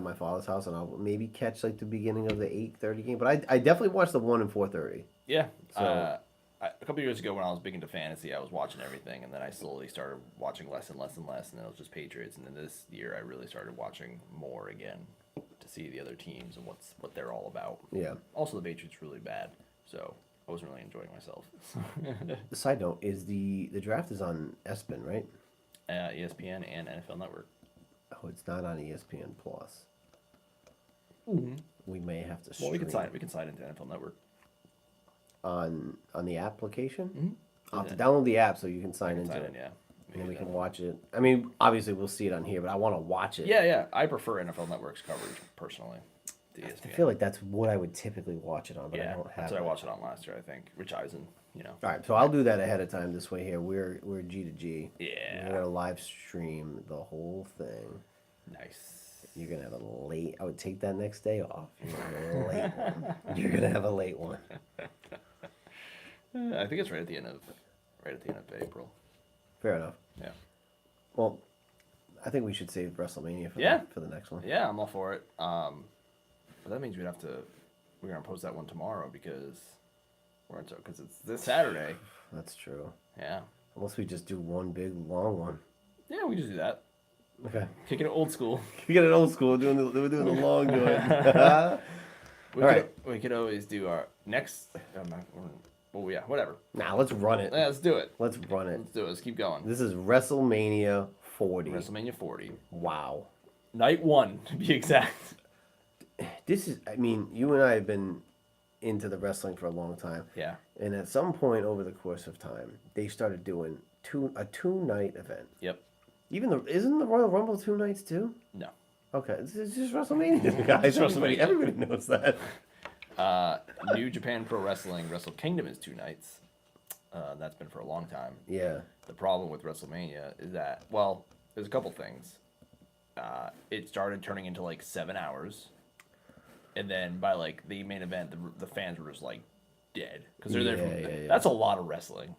my father's house and I'll maybe catch like the beginning of the 8:30 game. But I definitely watch the 1 and 4:30. Yeah. So- A couple years ago when I was big into fantasy, I was watching everything, and then I slowly started watching less and less and less, and then it was just Patriots. And then this year, I really started watching more again to see the other teams and what they're all about. Yeah. Also, the Patriots really bad, so I wasn't really enjoying myself. The side note is the draft is on ESPN, right? ESPN and NFL Network. Oh, it's not on ESPN Plus. We may have to stream Well, we can sign into NFL Network. on the application. I'll have to Yeah. download the app so you can sign into Sign it, in, yeah. and then we Maybe can that. watch it. I mean, obviously we'll see it on here, but I want to watch it. Yeah. I prefer NFL Network's coverage personally. To I ESPN. feel like that's what I would typically watch it on, but I Yeah, don't have that's what I it. watched it on last year. I think Rich Eisen. All right, so I'll do that ahead of time. This way here, we're G to G. Yeah. We're gonna live stream the whole thing. Nice. You're gonna have a late. I would take that next day off. You're gonna have a late one. You're gonna have a late one. I think it's right at the end of April. Fair enough. Yeah. Well, I think we should save WrestleMania for the next one. Yeah, I'm all for it. But that means we're gonna post that one tomorrow because it's this Saturday. That's true. Yeah. Unless we just do one big long one. Yeah, we just do that. Okay. Kicking it old school. We get it old school. We're doing the long joint. We could always do our next. Well, yeah, whatever. Nah, let's run it. Yeah, let's do it. Let's run it. Let's do it. Let's keep going. This is WrestleMania 40. WrestleMania 40. Wow. Night 1, to be exact. You and I have been into the wrestling for a long time. Yeah. And at some point over the course of time, they started doing a 2-night event. Yep. Isn't the Royal Rumble 2 nights too? No. Okay, it's just WrestleMania, guys. Everybody knows that. New Japan Pro Wrestling Wrestle Kingdom is 2 nights. That's been for a long time. Yeah. The problem with WrestleMania is that, well, there's a couple things. It started turning into like 7 hours, and then by like the main event, the fans were just like dead because they're there. Yeah. That's a lot of wrestling.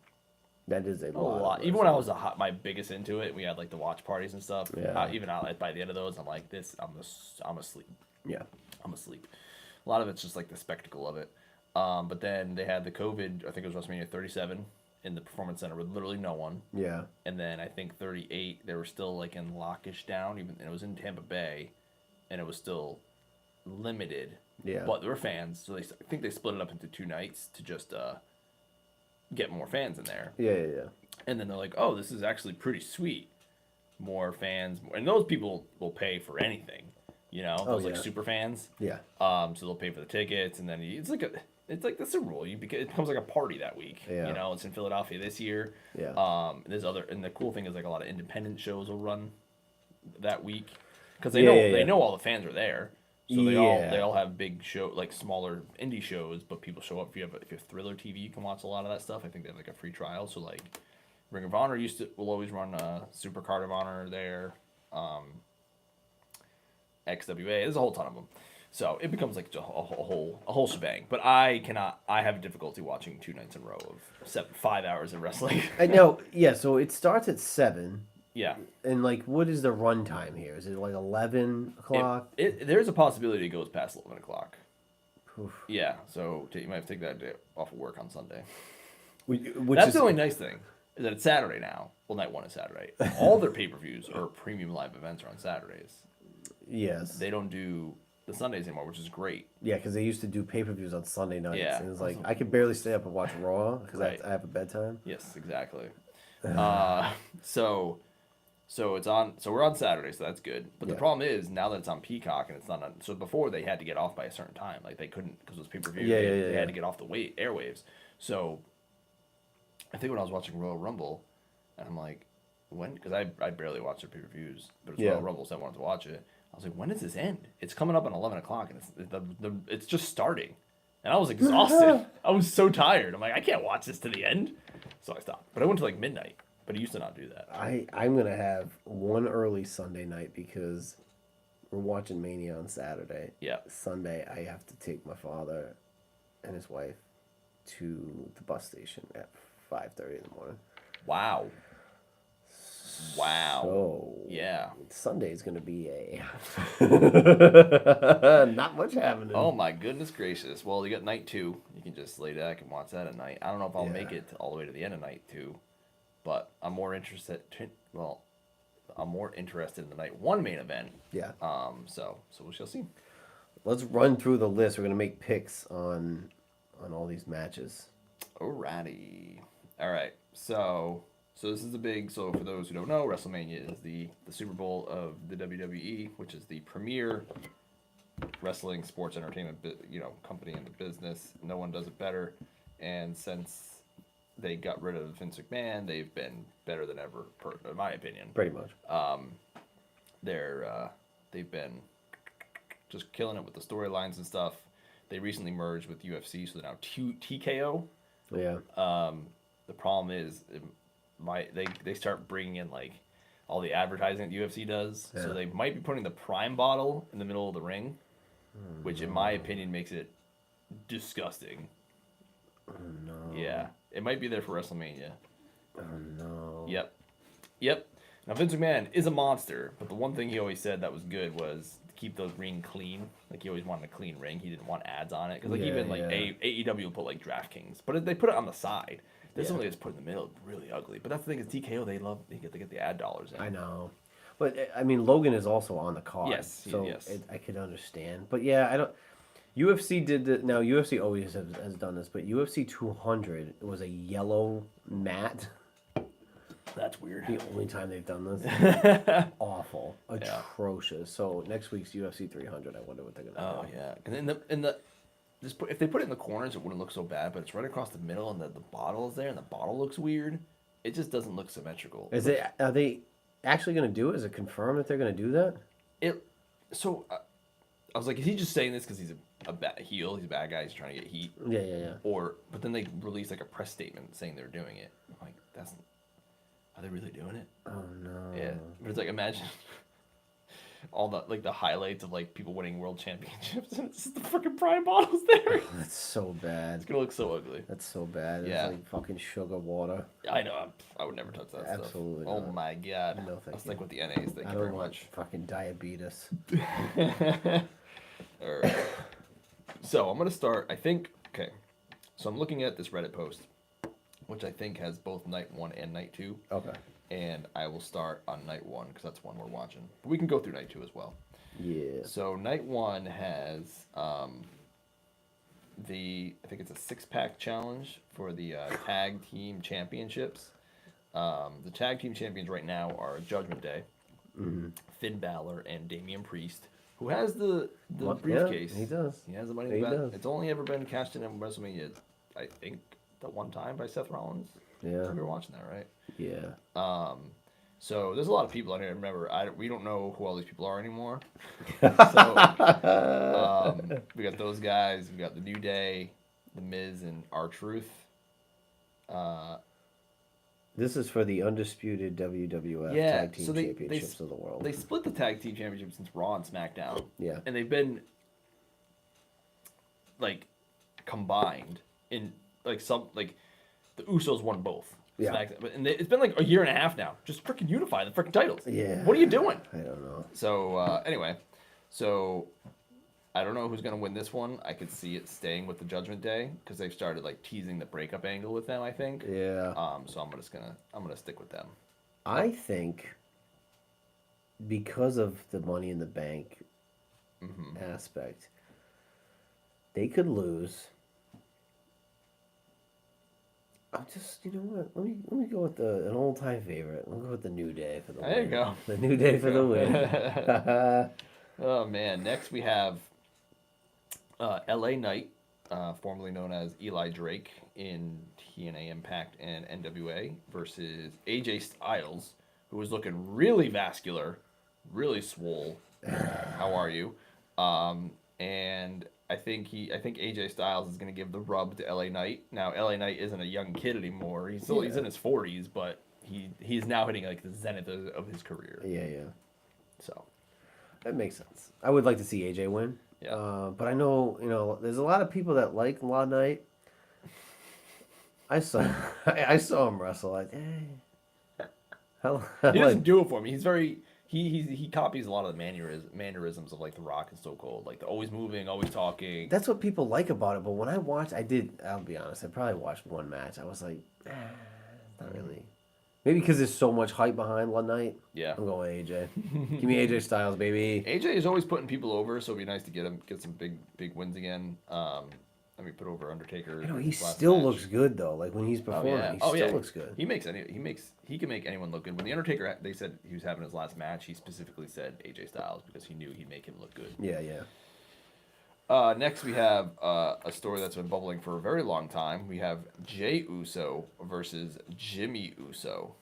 That is a lot. lot. Even when I was my biggest into it, we had like the watch parties and stuff. Yeah. Even by the end of those, I'm like, I'm asleep. Yeah. I'm asleep. A lot of it's just like the spectacle of it. But then they had the COVID. I think it was WrestleMania 37 in the Performance Center with literally no one. Yeah. And then I think 38, they were still like in lockish down, and it was in Tampa Bay, and it was still limited. Yeah. But there were fans, so I think they split it up into 2 nights to just get more fans in there. Yeah. And then they're like, oh, this is actually pretty sweet. More fans, and those people will pay for anything, those like super fans. Yeah. So they'll pay for the tickets, and then it's like the Super Bowl. It becomes like a party that week. Yeah. It's in Philadelphia this year. Yeah. And the cool thing is like a lot of independent shows will run that week because they know all the fans are there. So they all have big smaller indie shows, but people show up. If you have Thriller TV, you can watch a lot of that stuff. I think they have like a free trial. So like Ring of Honor will always run Super Card of Honor there. XWA, there's a whole ton of them. So it becomes like a whole shebang. But I have difficulty watching 2 nights in a row of 5 hours of wrestling. I know. Yeah. So it starts at 7. Yeah. And like, what is the run time here? Is it like 11 o'clock? There's a possibility it goes past 11 o'clock. Oof. Yeah. So you might have to take that day off of work on Sunday. That's the only nice thing is that it's Saturday now. Well, night 1 is Saturday. All their pay-per-views or premium live events are on Saturdays. Yes. They don't do the Sundays anymore, which is great. Yeah, because they used to do pay-per-views on Sunday nights. Yeah. And it's like, I could barely stay up and watch Raw because Right. I have a bedtime. Yes, exactly. So it's on. So we're on Saturday, so that's good. But the problem is now that it's on Peacock and it's not on. So before they had to get off by a certain time, like they couldn't because it was pay-per-view. They had to get off the airwaves. So I think when I was watching Royal Rumble, and I'm like, when? Because I barely watch their pay-per-views, but it's Royal Rumble, so I wanted to watch it. I was like, when does this end? It's coming up at 11 o'clock, and it's just starting. And I was exhausted. I was so tired. I'm like, I can't watch this to the end. So I stopped. But I went to like midnight. But he used to not do that. I'm going to have one early Sunday night because we're watching Mania on Saturday. Yeah. Sunday, I have to take my father and his wife to the bus station at 5:30 in the morning. Wow. So, yeah. Sunday is going to be not much happening. Oh my goodness gracious. Well, you got night 2. You can just lay back and watch that at night. I don't know if I'll make it all the way to the end of night 2, but I'm more interested. I'm more interested in the night 1 main event. Yeah. So we shall see. Let's run through the list. We're going to make picks on all these matches. Alrighty. All right. So this is so for those who don't know, WrestleMania is the Super Bowl of the WWE, which is the premier wrestling sports entertainment company in the business. No one does it better. And since they got rid of Vince McMahon, they've been better than ever, in my opinion. Pretty much. They've been just killing it with the storylines and stuff. They recently merged with UFC, so they're now TKO. Yeah. The problem is, they start bringing in like all the advertising that UFC does. Yeah. So they might be putting the Prime bottle in the middle of the ring, which in my opinion makes it disgusting. Oh no. Yeah, it might be there for WrestleMania. Oh no. Yep. Now Vince McMahon is a monster, but the one thing he always said that was good was to keep the ring clean. Like he always wanted a clean ring. He didn't want ads on it because like even like AEW will put like DraftKings, but they put it on the side. This one they just put in the middle, really ugly. But that's the thing is TKO they get the ad dollars in. I know, but I mean Logan is also on the card. Yes, so yes. I could understand. But yeah, I don't. UFC did the now. UFC always has done this, but UFC 200 was a yellow mat. That's weird. The only time they've done this. Awful, atrocious. So next week's UFC 300, I wonder what they're gonna do. Oh yeah, and if they put it in the corners, it wouldn't look so bad. But it's right across the middle, and the bottle is there, and the bottle looks weird. It just doesn't look symmetrical. Are they actually gonna do it? Is it confirmed that they're gonna do that? So I was like, is he just saying this because he's a bad heel? He's a bad guy. He's trying to get heat. Yeah. But then they released like a press statement saying they're doing it. I'm like, are they really doing it? Oh no. Yeah, but it's like imagine all the highlights of like people winning world championships, and it's just the freaking Prime bottles there. That's so bad. It's gonna look so ugly. That's so bad. Yeah. It's like fucking sugar water. I know. I would never touch that stuff. Absolutely Oh not. my god. No, thank I'll stick you. with the NAs. Thank I you don't very want much. fucking diabetes. All right. So I'm gonna start. I think. Okay. So I'm looking at this Reddit post, which I think has both night 1 and night 2. Okay. And I will start on night 1 because that's one we're watching. But we can go through night 2 as well. Yeah. So night 1 has I think it's a 6-pack challenge for the tag team championships. The tag team champions right now are Judgment Day, Finn Balor, and Damian Priest, who has the briefcase. Yeah, he does. He has the money in the bank. It's only ever been cashed in at WrestleMania, I think, the one time by Seth Rollins. Yeah. We were watching that, right? Yeah. So there's a lot of people on here. Remember, we don't know who all these people are anymore. We got those guys. We got the New Day, the Miz, and R-Truth. This is for the undisputed WWF Tag Team Championships of the world. They split the Tag Team Championships since Raw and SmackDown. Yeah. And they've been, like, combined in, like, the Usos won both. Yeah. And it's been like a year and a half now. Just freaking unify the freaking titles. Yeah. What are you doing? I don't know. So, anyway. So, I don't know who's going to win this one. I could see it staying with the Judgment Day because they've started, like, teasing the breakup angle with them, I think. Yeah. So I'm gonna stick with them. I think because of the Money in the Bank aspect, they could lose. I'm just, you know what? Let me go with an old time favorite. I'll go with the New Day for the win. There you go. The New Day for the win. Oh man! Next we have L.A. Knight, formerly known as Eli Drake in TNA Impact and NWA, versus AJ Styles, who was looking really vascular, really swole. How are you? And I think AJ Styles is going to give the rub to LA Knight. Now LA Knight isn't a young kid anymore. He's in his 40s, but he's now hitting like the zenith of his career. Yeah. So that makes sense. I would like to see AJ win. Yeah. But I know, there's a lot of people that like LA Knight. I saw him wrestle. Like, he doesn't do it for me. He's very. He copies a lot of the mannerisms of like The Rock and Stone Cold, like they're always moving, always talking. That's what people like about it. But when I watched, I'll be honest, I probably watched one match. I was like, not really. Maybe because there's so much hype behind One Night. Yeah. I'm going AJ. Give me AJ Styles, baby. AJ is always putting people over, so it'd be nice to get some big wins again. Put over Undertaker. I know he still looks good though. Like when he's performing, he still looks good. He can make anyone look good. When the Undertaker, they said he was having his last match, he specifically said AJ Styles because he knew he'd make him look good. Yeah. Next we have a story that's been bubbling for a very long time. We have Jey Uso versus Jimmy Uso.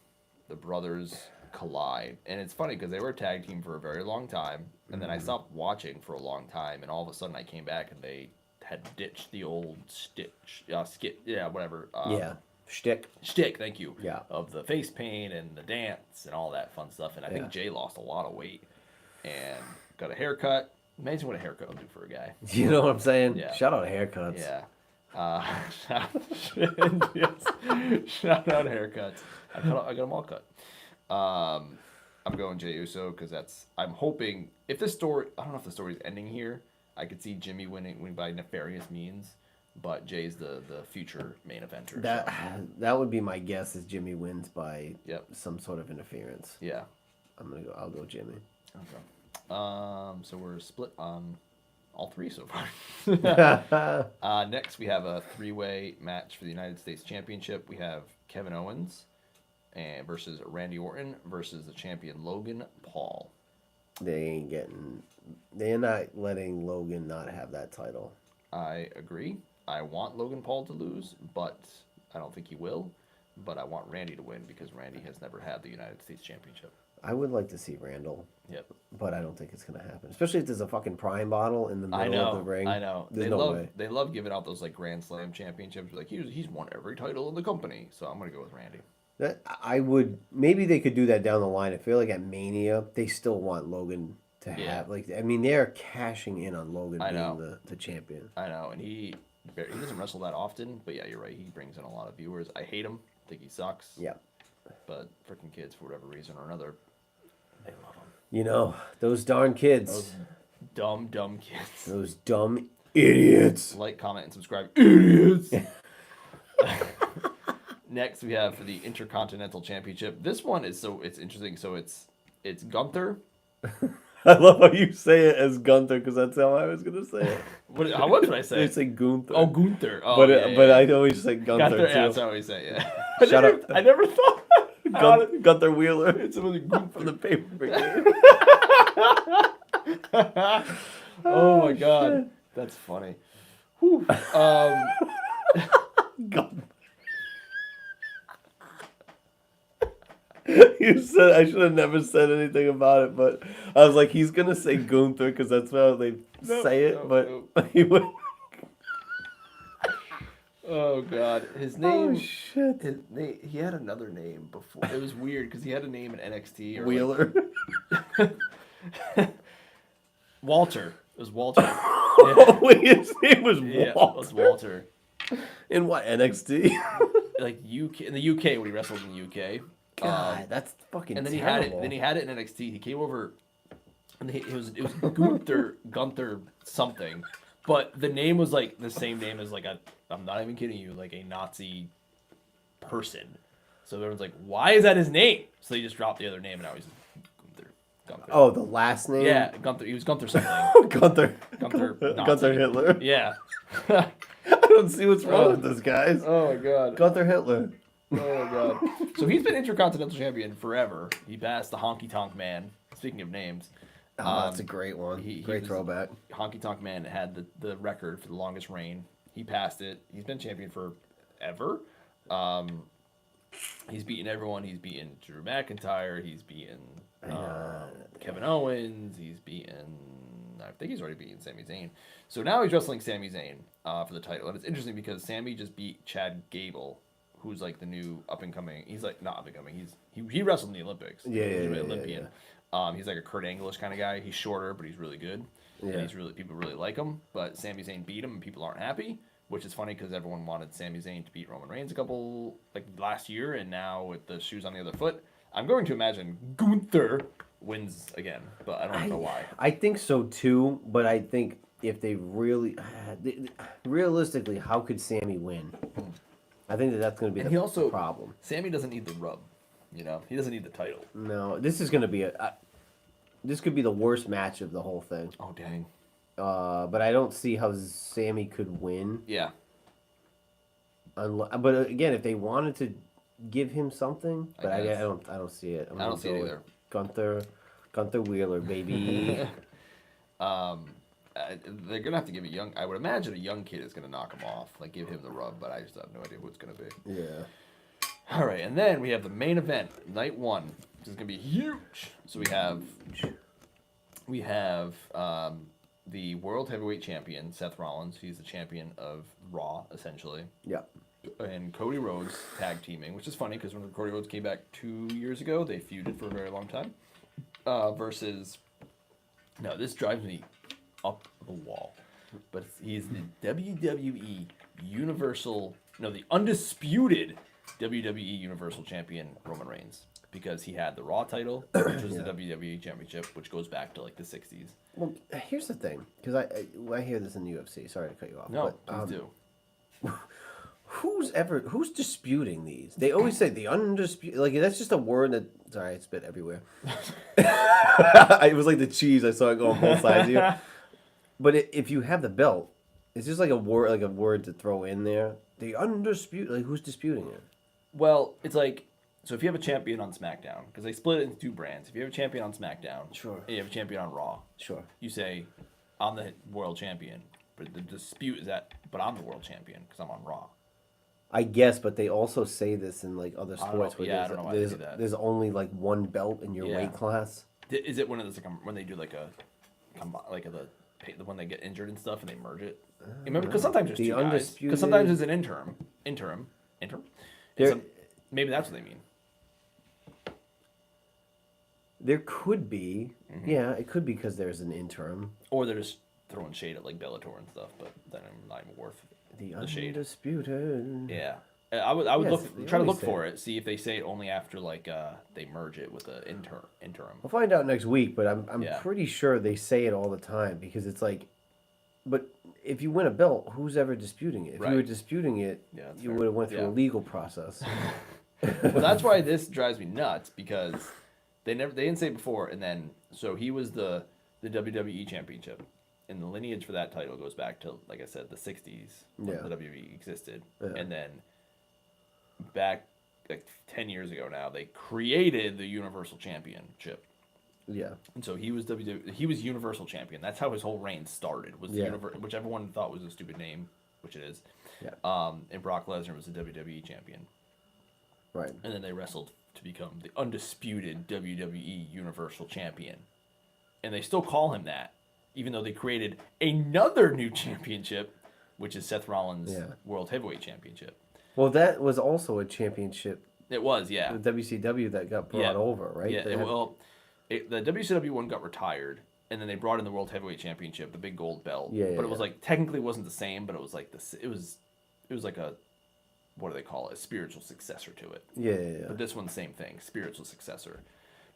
The brothers collide, and it's funny because they were a tag team for a very long time, and then I stopped watching for a long time, and all of a sudden I came back and they had ditched the old skit, whatever. Shtick. Shtick, thank you. Yeah. Of the face paint and the dance and all that fun stuff. And I think Jay lost a lot of weight and got a haircut. Amazing what a haircut will do for a guy. You know what I'm saying? Yeah. Shout out haircuts. Yeah. Yes. Shout out haircuts. I got them all cut. I'm going Jey Uso because I'm hoping if this story, I don't know if the story's ending here. I could see Jimmy winning by nefarious means, but Jay's the future main eventer. That would be my guess is Jimmy wins by some sort of interference. Yeah. I'll go Jimmy. Okay. So we're split on all three so far. Next, we have a three-way match for the United States Championship. We have Kevin Owens versus Randy Orton versus the champion Logan Paul. They're not letting Logan not have that title. I agree. I want Logan Paul to lose, but I don't think he will. But I want Randy to win because Randy has never had the United States Championship. I would like to see Randall. Yep. But I don't think it's going to happen. Especially if there's a fucking Prime bottle in the middle of the ring. I know. There's no way. They love giving out those like Grand Slam championships. Like he's won every title in the company. So I'm going to go with Randy. Maybe they could do that down the line. I feel like at Mania, they still want Logan to have, they're cashing in on Logan being the champion. I know. And he doesn't wrestle that often, but yeah, you're right. He brings in a lot of viewers. I hate him. I think he sucks. Yeah. But freaking kids, for whatever reason or another, they love him. You know, those darn kids. Those dumb kids. Those dumb idiots. Like, comment, and subscribe. Idiots! Next, we have for the Intercontinental Championship. This one is it's interesting. So it's Gunther. I love how you say it as Gunther because that's how I was gonna say it. What did I say? You say Gunther. Oh, Gunther. Oh, but I always say Gunther too. Yeah, that's how I always say it. Yeah. Shut up. I never thought. Gunther Wheeler. It's really Gunther from the paper brigade. Oh my god, shit. That's funny. Whew. You said I should have never said anything about it, but I was like, he's gonna say Gunther because that's how they say it, but he would. Oh god, his name. Oh shit! He had another name before. It was weird because he had a name in NXT. Wheeler. Walter. It was Walter. Oh, wait, his name was Walter. Yeah, it was Walter. In what, NXT? Like UK in the UK when he wrestled in the UK. God, that's fucking. And then terrible. he had it in NXT. He came over, and it was Gunther something, but the name was like the same name as I'm not even kidding you, like a Nazi person. So everyone's like, why is that his name? So they just dropped the other name, and now he's Gunther. Oh, the last name? Yeah, Gunther. He was Gunther something. Gunther Hitler. Yeah. I don't see what's wrong with this, guys. Oh my god. Gunther Hitler. Oh my god. So he's been Intercontinental Champion forever. He passed the Honky Tonk Man. Speaking of names. Oh, that's a great one. Great throwback. Honky Tonk Man had the record for the longest reign. He passed it. He's been champion forever. He's beaten everyone. He's beaten Drew McIntyre. He's beaten Kevin Owens. He's beaten... I think he's already beaten Sami Zayn. So now he's wrestling Sami Zayn for the title. And it's interesting because Sami just beat Chad Gable, who's like the new up-and-coming... He's like, not up-and-coming. He wrestled in the Olympics. Yeah, he's an Olympian. Yeah. He's like a Kurt Angle-ish kind of guy. He's shorter, but he's really good. Yeah. And people really like him. But Sami Zayn beat him, and people aren't happy. Which is funny because everyone wanted Sami Zayn to beat Roman Reigns last year, and now with the shoes on the other foot, I'm going to imagine Gunther wins again, but I don't know why. I think so too, but I think if they realistically, how could Sami win? I think that's going to be the problem. Sami doesn't need the rub, he doesn't need the title. No, this is going to be this could be the worst match of the whole thing. Oh dang. But I don't see how Sami could win. Yeah. But again, if they wanted to give him something, but I don't see it. I don't see it either. Gunther Wheeler, baby. They're gonna have to give I would imagine a young kid is gonna knock him off, like give him the rub, but I just have no idea who it's gonna be. Yeah. All right, and then we have the main event, night one. This is gonna be huge. So we have the World Heavyweight Champion, Seth Rollins. He's the champion of Raw, essentially. Yeah. and Cody Rhodes tag teaming, which is funny because when Cody Rhodes came back 2 years ago, they feuded for a very long time. Versus, no, this drives me up the wall. But he's the WWE the undisputed WWE Universal Champion Roman Reigns, because he had the Raw title, which was the WWE Championship, which goes back to like the 60s. Well, here's the thing, because I hear this in the UFC. Sorry to cut you off. No, but, please do. Who's disputing these? They always say the undisputed. Like, that's just a word that. Sorry, I spit everywhere. It was like the cheese. I saw it go on both sides of you. But if you have the belt, it's just like a word to throw in there. The undisputed. Like, who's disputing it? Well, it's like, so if you have a champion on SmackDown, because they split it into two brands. If you have a champion on SmackDown, sure, and you have a champion on Raw, sure, you say, I'm the world champion. But the dispute is that, but I'm the world champion because I'm on Raw. I guess, but they also say this in like other sports where I don't know why they do that. There's only like one belt in your weight class. Is it one of those like when they do like when they get injured and stuff and they merge it? Remember, because sometimes there's two guys. Because sometimes there's an interim. Maybe that's what they mean. There could be, yeah, it could be because there's an interim, or they're just throwing shade at like Bellator and stuff, but then I'm not even worth the shade. Undisputed. Yeah, I would try to look for it, see if they say it only after like they merge it with the interim. We'll find out next week, but I'm pretty sure they say it all the time because it's like, but if you win a belt, who's ever disputing it? If you were disputing it, you would have went through a legal process. Well, that's why this drives me nuts, because they didn't say it before, and then so he was the WWE Championship. And the lineage for that title goes back to, like I said, the 60s when the WWE existed. Yeah. And then back like 10 years ago now, they created the Universal Championship. Yeah. And so he was Universal Champion. That's how his whole reign started, was which everyone thought was a stupid name, which it is. Yeah. And Brock Lesnar was the WWE Champion. Right. And then they wrestled to become the undisputed WWE Universal Champion. And they still call him that, even though they created another new championship, which is Seth Rollins' World Heavyweight Championship. Well, that was also a championship. It was, yeah. The WCW that got brought over, right? Yeah, the WCW one got retired, and then they brought in the World Heavyweight Championship, the big gold belt. Yeah, but it was like, technically wasn't the same, but it was like it was like a, what do they call it? A spiritual successor to it. Yeah. But this one's the same thing, spiritual successor.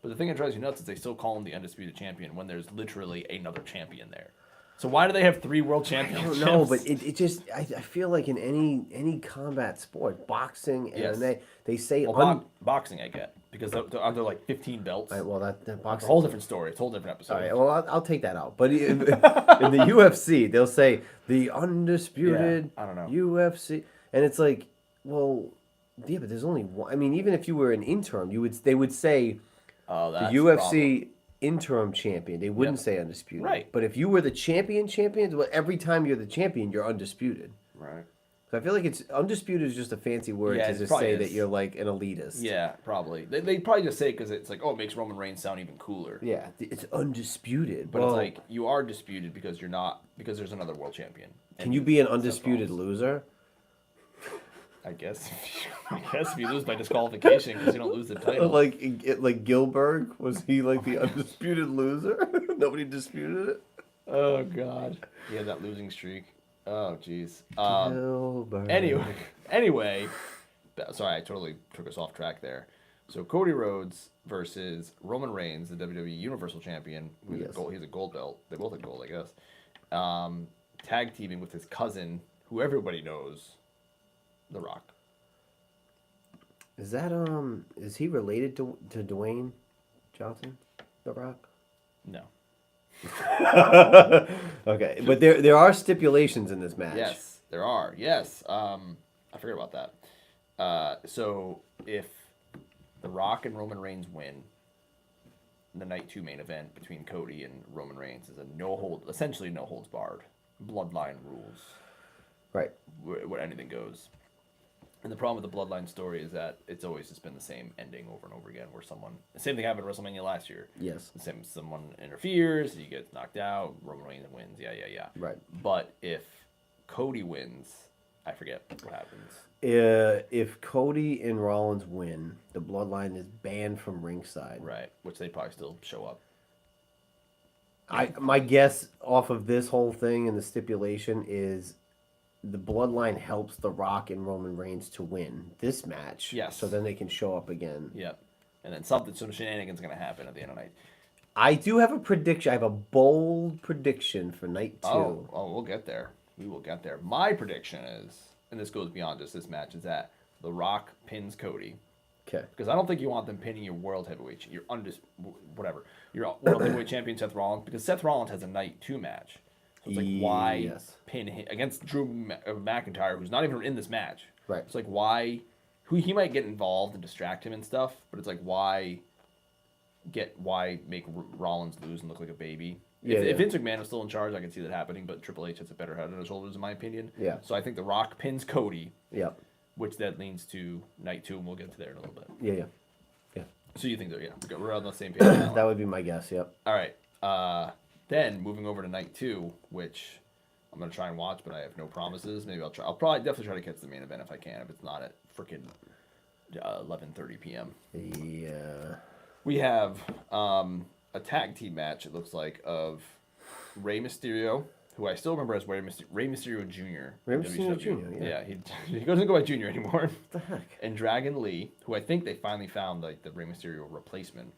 But the thing that drives you nuts is they still call him the undisputed champion when there's literally another champion there. So why do they have 3 world championships? I don't know, but it just I feel like in any combat sport, boxing, and they say boxing I get, because they're like 15 belts. Right, well, that boxing, it's a whole different story. It's a whole different episode. All right, well I'll take that out. But in the UFC, they'll say the undisputed UFC, and it's like, well, yeah, but there's only one. I mean, even if you were an interim, they would say. Oh, that's the UFC interim champion. They wouldn't say undisputed. Right. But if you were the champion, well, every time you're the champion, you're undisputed. Right. So I feel like it's undisputed is just a fancy word to just say that you're like an elitist. Yeah, probably. They probably just say it because it's like, oh, it makes Roman Reigns sound even cooler. Yeah, it's undisputed. But it's like, you are disputed because there's another world champion. Can you be an undisputed loser? I guess if you lose by disqualification because you don't lose the title. Like Gilbert, was he like the undisputed loser? Nobody disputed it. Oh God, he had that losing streak. Oh jeez. Gilbert. Anyway, sorry, I totally took us off track there. So Cody Rhodes versus Roman Reigns, the WWE Universal Champion. He's a gold belt. They both have gold, I guess. Tag teaming with his cousin, who everybody knows. The Rock. Is that is he related to Dwayne Johnson, The Rock? No. Okay, but there are stipulations in this match. Yes, there are. Yes. I forgot about that. So if The Rock and Roman Reigns win, the Night 2 main event between Cody and Roman Reigns is essentially no holds barred. Bloodline rules. Right. Where anything goes. And the problem with the Bloodline story is that it's always just been the same ending over and over again, where the same thing happened at WrestleMania last year. Yes. Someone interferes, he gets knocked out, Roman Reigns wins, yeah. Right. But if Cody wins, I forget what happens. If Cody and Rollins win, the Bloodline is banned from ringside. Right, which they probably still show up. My guess off of this whole thing and the stipulation is the Bloodline helps The Rock and Roman Reigns to win this match. Yes. So then they can show up again. Yep. And then some shenanigans going to happen at the end of the night. I do have a prediction. I have a bold prediction for night 2. Oh, we'll get there. We will get there. My prediction is, and this goes beyond just this match, is that The Rock pins Cody. Okay. Because I don't think you want them pinning your world heavyweight, your world heavyweight champion Seth Rollins, because Seth Rollins has a night 2 match. So it's like, why pin him against Drew McIntyre, who's not even in this match? Right. It's like, why? He might get involved and distract him and stuff, but it's like, why make Rollins lose and look like a baby? If Vince McMahon was still in charge, I could see that happening, but Triple H has a better head on his shoulders, in my opinion. Yeah. So I think The Rock pins Cody. Yep. Which that leads to night 2, and we'll get to there in a little bit. Yeah. So you think we're on the same page now? That would be my guess, yep. All right. Then moving over to night 2, which I'm gonna try and watch, but I have no promises. Maybe I'll try. I'll probably definitely try to catch the main event if I can. If it's not at freaking 11:30 p.m. Yeah. We have a tag team match. It looks like of Rey Mysterio, who I still remember as Rey Mysterio Jr. Rey Mysterio Jr., yeah. He doesn't go by Jr. anymore. What the heck? And Dragon Lee, who I think they finally found like the Rey Mysterio replacement,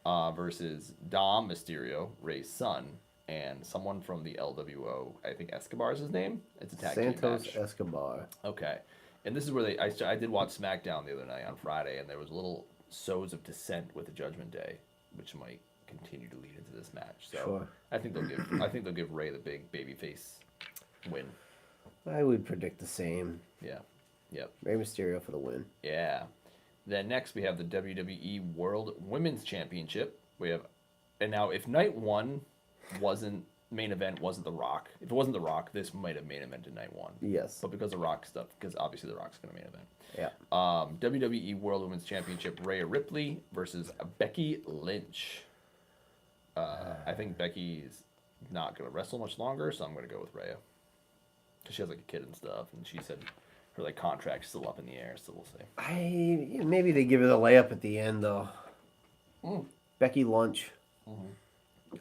versus Dom Mysterio, Rey's son, and someone from the LWO. I think Escobar is his name. It's a tag team match. Santos Escobar. Okay. And this is where I did watch SmackDown the other night on Friday, and there was little sows of dissent with the Judgment Day, which might continue to lead into this match. So Sure. I think they'll give Rey the big babyface win. I would predict the same. Yeah. Yep. Rey Mysterio for the win. Yeah. Then next we have the WWE World Women's Championship. And now if night 1 main event wasn't The Rock. If it wasn't The Rock, this might have main evented night 1. Yes. But because of Rock stuff, because obviously The Rock's going to main event. Yeah. WWE World Women's Championship, Rhea Ripley versus Becky Lynch. I think Becky is not going to wrestle much longer, so I'm going to go with Rhea. Because she has like a kid and stuff, and she said her like contract's still up in the air, so we'll see. Maybe they give it a layup at the end though. Becky Lynch.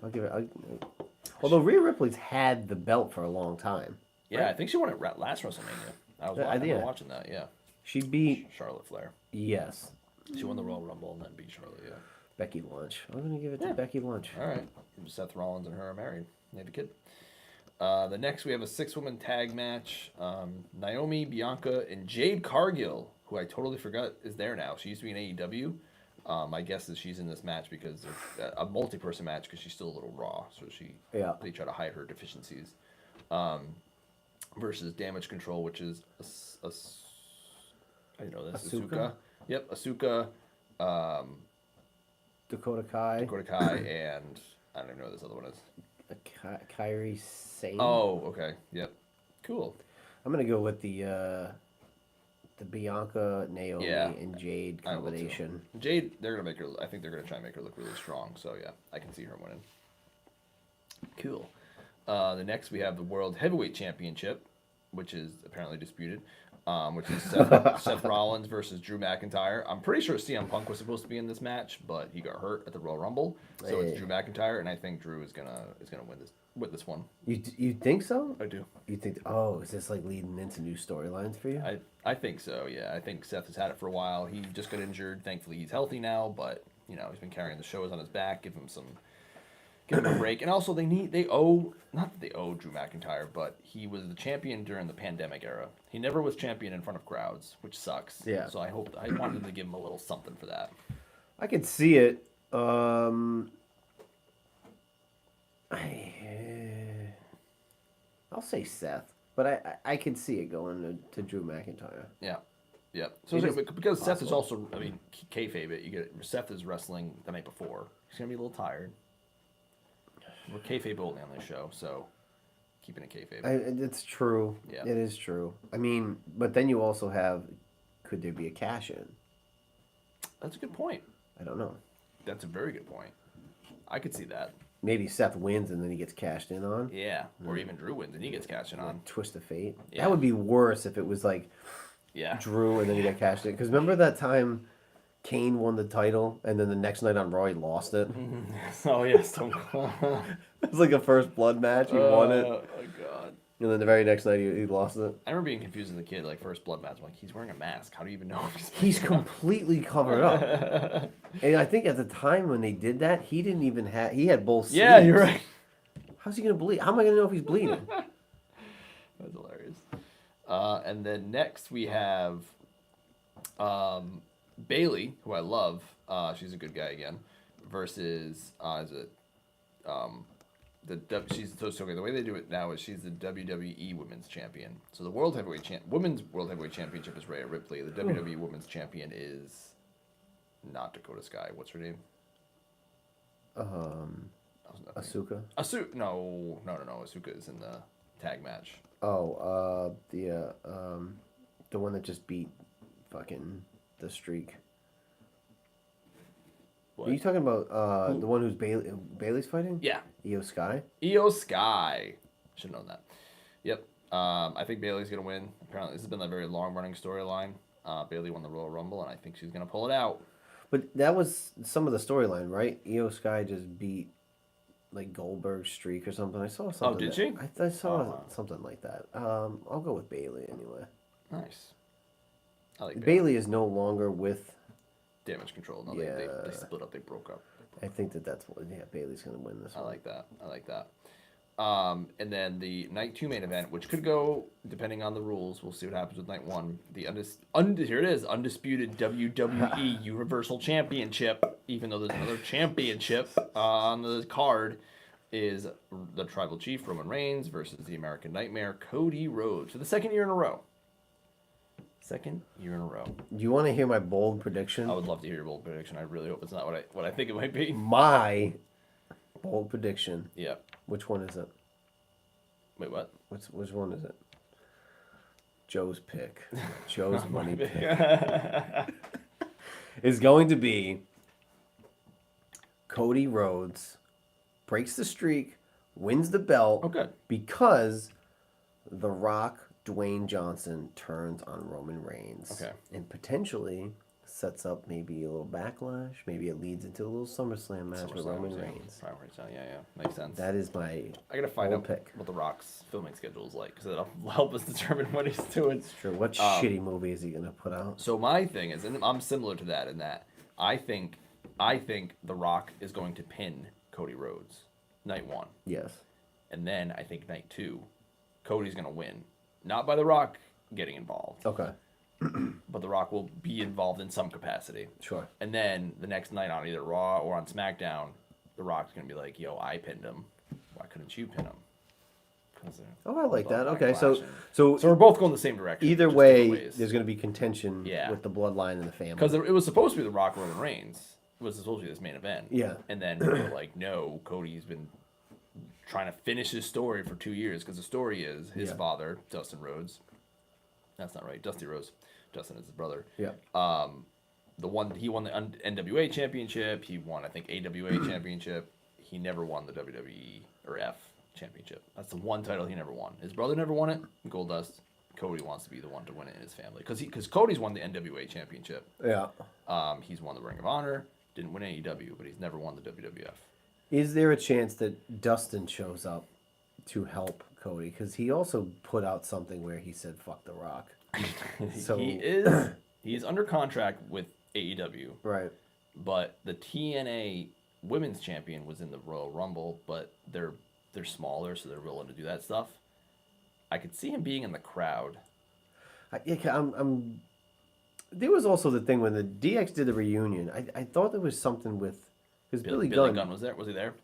I'll give it. Although Rhea Ripley's had the belt for a long time. Yeah, right? I think she won it last WrestleMania. I was watching that. Yeah. She beat Charlotte Flair. Yes. She won the Royal Rumble and then beat Charlotte. Yeah. Becky Lynch. I'm gonna give it to Becky Lynch. All right. Seth Rollins and her are married. They have a kid. The next we have a 6-woman tag match. Naomi, Bianca, and Jade Cargill, who I totally forgot is there now. She used to be in AEW. My guess is she's in this match because there's a multi-person match because she's still a little raw. So they try to hide her deficiencies. Versus Damage Control, which is I know this. Asuka. Yep, Asuka. Dakota Kai, and I don't even know what this other one is. Kairi Sane. Oh, okay. Yep. Cool. I'm gonna go with the Bianca, Naomi, and Jade combination. Jade, they're gonna make her. I think they're gonna try and make her look really strong. So yeah, I can see her winning. Cool. The next we have the World Heavyweight Championship, which is apparently disputed. Which is Seth Rollins versus Drew McIntyre. I'm pretty sure CM Punk was supposed to be in this match, but he got hurt at the Royal Rumble, so it's Drew McIntyre, and I think Drew is gonna win this one. You think so? I do. You think? Oh, is this like leading into new storylines for you? I think so. Yeah, I think Seth has had it for a while. He just got injured. Thankfully, he's healthy now, but he's been carrying the shows on his back. Give him a break. And also not that they owe Drew McIntyre, but he was the champion during the pandemic era. He never was champion in front of crowds, which sucks. Yeah. So I wanted to give him a little something for that. I could see it. I'll say Seth, but I could see it going to Drew McIntyre. Yeah. Yeah. So because Seth is also, kayfabe it. You get Seth is wrestling the night before. He's gonna be a little tired. We're kayfabe only on this show, so keeping it kayfabe. It's true. Yeah. It is true. But then you also have, could there be a cash-in? That's a good point. I don't know. That's a very good point. I could see that. maybe Seth wins and then he gets cashed in on. Yeah, or even Drew wins and he gets cashed in on. Twist of fate. Yeah. That would be worse if it was like Drew and then he got cashed in. Because remember that time Kane won the title and then the next night on Raw he lost it? Oh, yes. It was like a first blood match. He won it. Oh, my God. And then the very next night he lost it. I remember being confused as a kid, like first blood match. I'm like, he's wearing a mask. How do you even know if he's completely covered up? And I think at the time when they did that, he didn't even have. He had both sleeves. Yeah, you're right. How's he gonna bleed? How am I gonna know if he's bleeding? That's hilarious. And then next we have Bailey, who I love. She's a good guy again. Versus the way they do it now is she's the WWE Women's Champion. So the Women's World Heavyweight Championship is Rhea Ripley. The WWE Women's Champion is not Dakota Sky. What's her name? Asuka. No. Asuka is in the tag match. Oh, the one that just beat fucking the Streak. What? Are you talking about the one who's Bailey's fighting? Yeah. Io Sky? Io Sky. Should have known that. Yep. I think Bailey's going to win. Apparently, this has been a very long-running storyline. Bailey won the Royal Rumble, and I think she's going to pull it out. But that was some of the storyline, right? Io Sky just beat like Goldberg's streak or something. I saw something. Oh, did she? I saw something like that. I'll go with Bailey anyway. Nice. I like Bailey is no longer with Damage Control. No, Yeah. they split up. They broke up. I think that's what. Yeah, Bailey's gonna win this one. I like that. And then the night 2 main event, which could go depending on the rules. We'll see what happens with night 1. The here it is, undisputed WWE Universal Championship. Even though there's another championship on the card, is the Tribal Chief Roman Reigns versus the American Nightmare Cody Rhodes for the second year in a row. Do you want to hear my bold prediction? I would love to hear your bold prediction. I really hope it's not what I think it might be. My bold prediction. Yeah. Which one is it? Wait, what? Which one is it? Joe's pick. Joe's money pick. Is going to be Cody Rhodes breaks the streak, wins the belt. Oh, good. Because The Rock, Dwayne Johnson turns on Roman Reigns. Okay. And potentially sets up maybe a little backlash. Maybe it leads into a little SummerSlam match with Roman Reigns. Yeah, makes sense. That is my I gotta find out pick. what The Rock's filming schedule is like, because it'll help us determine what he's doing. It's true. What shitty movie is he gonna put out? So my thing is, and I'm similar to that in that I think The Rock is going to pin Cody Rhodes night 1. Yes. And then I think night 2, Cody's gonna win. Not by The Rock getting involved. Okay. But The Rock will be involved in some capacity. Sure. And then the next night on either Raw or on SmackDown, The Rock's going to be like, yo, I pinned him. Why couldn't you pin him? Oh, I like that. Okay, so so we're both going the same direction. either way, there's going to be contention with the bloodline and the family. Because it was supposed to be The Rock Roman Reigns. It was supposed to be this main event. Yeah. And then we were like, no, Cody's been trying to finish his story for 2 years, because the story is his father, Dustin Rhodes. That's not right. Dusty Rhodes. Dustin is his brother. Yeah. He won the NWA championship. He won, I think, AWA championship. He never won the WWE or F championship. That's the one title he never won. His brother never won it. Goldust. Cody wants to be the one to win it in his family, because Cody's won the NWA championship. Yeah. He's won the Ring of Honor. Didn't win AEW, but he's never won the WWF. Is there a chance that Dustin shows up to help Cody? Because he also put out something where he said "fuck The Rock." So he's under contract with AEW, right? But the TNA Women's Champion was in the Royal Rumble, but they're smaller, so they're willing to do that stuff. I could see him being in the crowd. There was also the thing when the DX did the reunion. I thought there was something with because Billy Gunn was there. Was he there?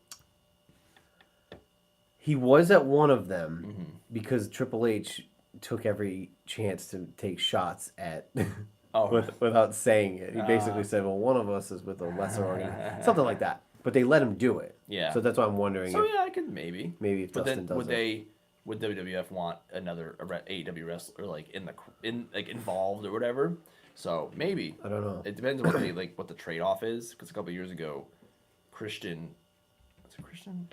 He was at one of them because Triple H took every chance to take shots at without saying it. He basically said, well, one of us is with a lesser organization. Something like that. But they let him do it. Yeah. So that's why I'm wondering. So I could maybe. Maybe if Dustin does it. Would WWF want another AEW wrestler like involved or whatever? So maybe. I don't know. It depends on what the trade off is. Because a couple of years ago, Christian, what's it Christian?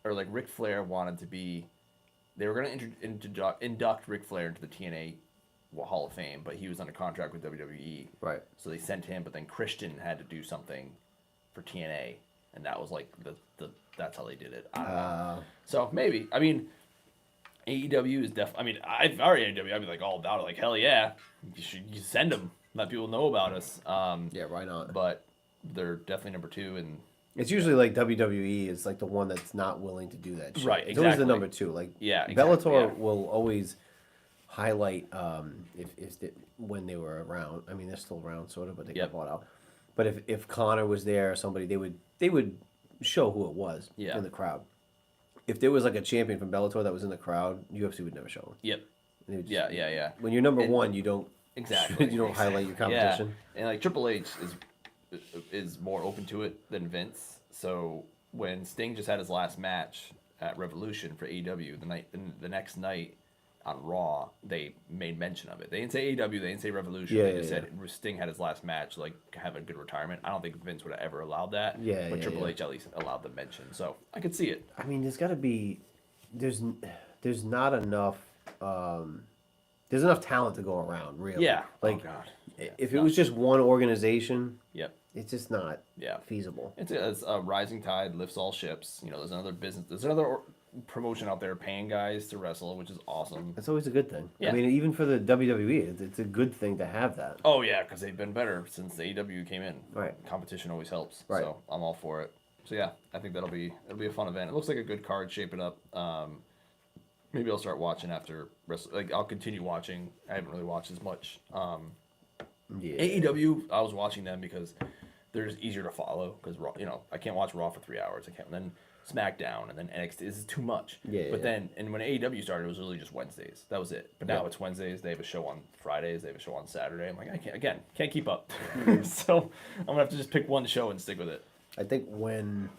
Or like Ric Flair wanted to be. They were going to induct Ric Flair into the TNA Hall of Fame, but he was under contract with WWE. Right. So they sent him, but then Christian had to do something for TNA, and that was like that's how they did it. I don't know. So maybe. I mean, AEW is definitely. I mean, if I were AEW, I'd be like all about it. Like hell yeah, you send them, let people know about us. Yeah, why not? But they're definitely number 2, and it's usually like WWE is like the one that's not willing to do that shit. Right, It's always the exactly. number 2. Like exactly, Bellator will always highlight when they were around. I mean, they're still around sort of, but they got bought out. But if Connor was there or somebody, they would show who it was in the crowd. If there was like a champion from Bellator that was in the crowd, UFC would never show him. Yep. Just, Yeah. When you're number 1, you don't exactly you don't highlight your competition. Yeah. And like Triple H is more open to it than Vince. So when Sting just had his last match at Revolution for AEW, the next night on Raw, they made mention of it. They didn't say AEW, they didn't say Revolution. They just said Sting had his last match, like have a good retirement. I don't think Vince would have ever allowed that. But Triple H at least allowed the mention, so I could see it. I mean, there's not enough. There's enough talent to go around, really. Yeah. Like, oh God. Yeah. if it was just one organization, Yep. it's just not feasible. It's a rising tide lifts all ships. You know, there's another business. There's another promotion out there paying guys to wrestle, which is awesome. That's always a good thing. Yeah. I mean, even for the WWE, it's a good thing to have that. Oh yeah, because they've been better since the AEW came in. Right. Competition always helps. Right. So I'm all for it. So yeah, I think it'll be a fun event. It looks like a good card shaping up. Maybe I'll start watching after like I'll continue watching. I haven't really watched as much. AEW, I was watching them because they're just easier to follow because Raw, I can't watch Raw for 3 hours. I can't. And then SmackDown and then NXT. This is too much. But then when AEW started, it was really just Wednesdays. That was it. But now it's Wednesdays. They have a show on Fridays. They have a show on Saturday. I'm like, I can't keep up. So I'm gonna have to just pick one show and stick with it. I think when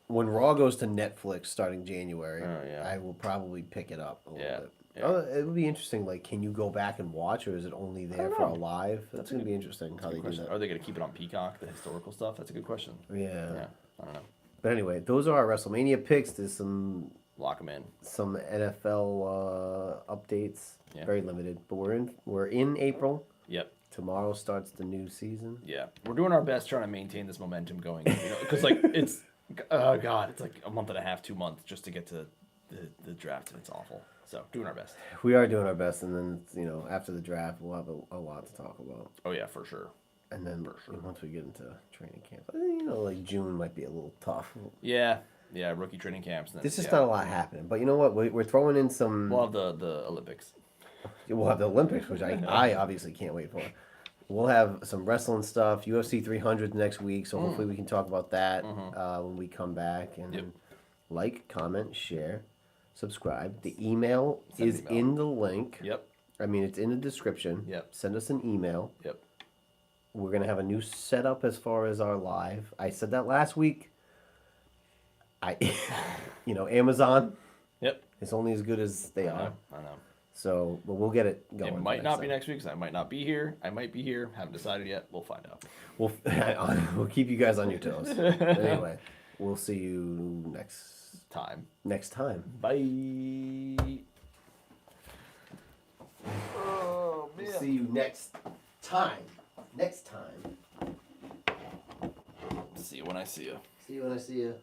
Raw goes to Netflix starting January, yeah. I will probably pick it up a little bit. Yeah. It would be interesting. Like, can you go back and watch, or is it only there for a live? That's going to be interesting how they do that. Are they going to keep it on Peacock, the historical stuff? That's a good question. Yeah. I don't know. But anyway, those are our WrestleMania picks. There's some Lock them in. Some NFL updates. Yeah. Very limited, but we're in April. Yep. Tomorrow starts the new season. Yeah, we're doing our best trying to maintain this momentum going. Because like it's, God, it's like a month and a half, 2 months just to get to the draft, and it's awful. So doing our best. We are doing our best, and then after the draft, we'll have a lot to talk about. Oh yeah, for sure. And then once we get into training camp, like June might be a little tough. Yeah, rookie training camps. There's just not a lot happening. But you know what? We're throwing in some. We'll have the Olympics. We'll have the Olympics, which I obviously can't wait for. We'll have some wrestling stuff, UFC 300 next week, so hopefully we can talk about that when we come back. And like, comment, share, subscribe. The email is in the link. Yep. I mean, it's in the description. Yep. Send us an email. Yep. We're going to have a new setup as far as our live. I said that last week. Amazon. Yep. It's only as good as they are. I know. So, but we'll get it going. It might not be next week because I might not be here. I might be here. Haven't decided yet. We'll find out. We'll keep you guys on your toes. Anyway, we'll see you next time. Bye. Oh, man. We'll see you next time. See you when I see you. See you when I see you.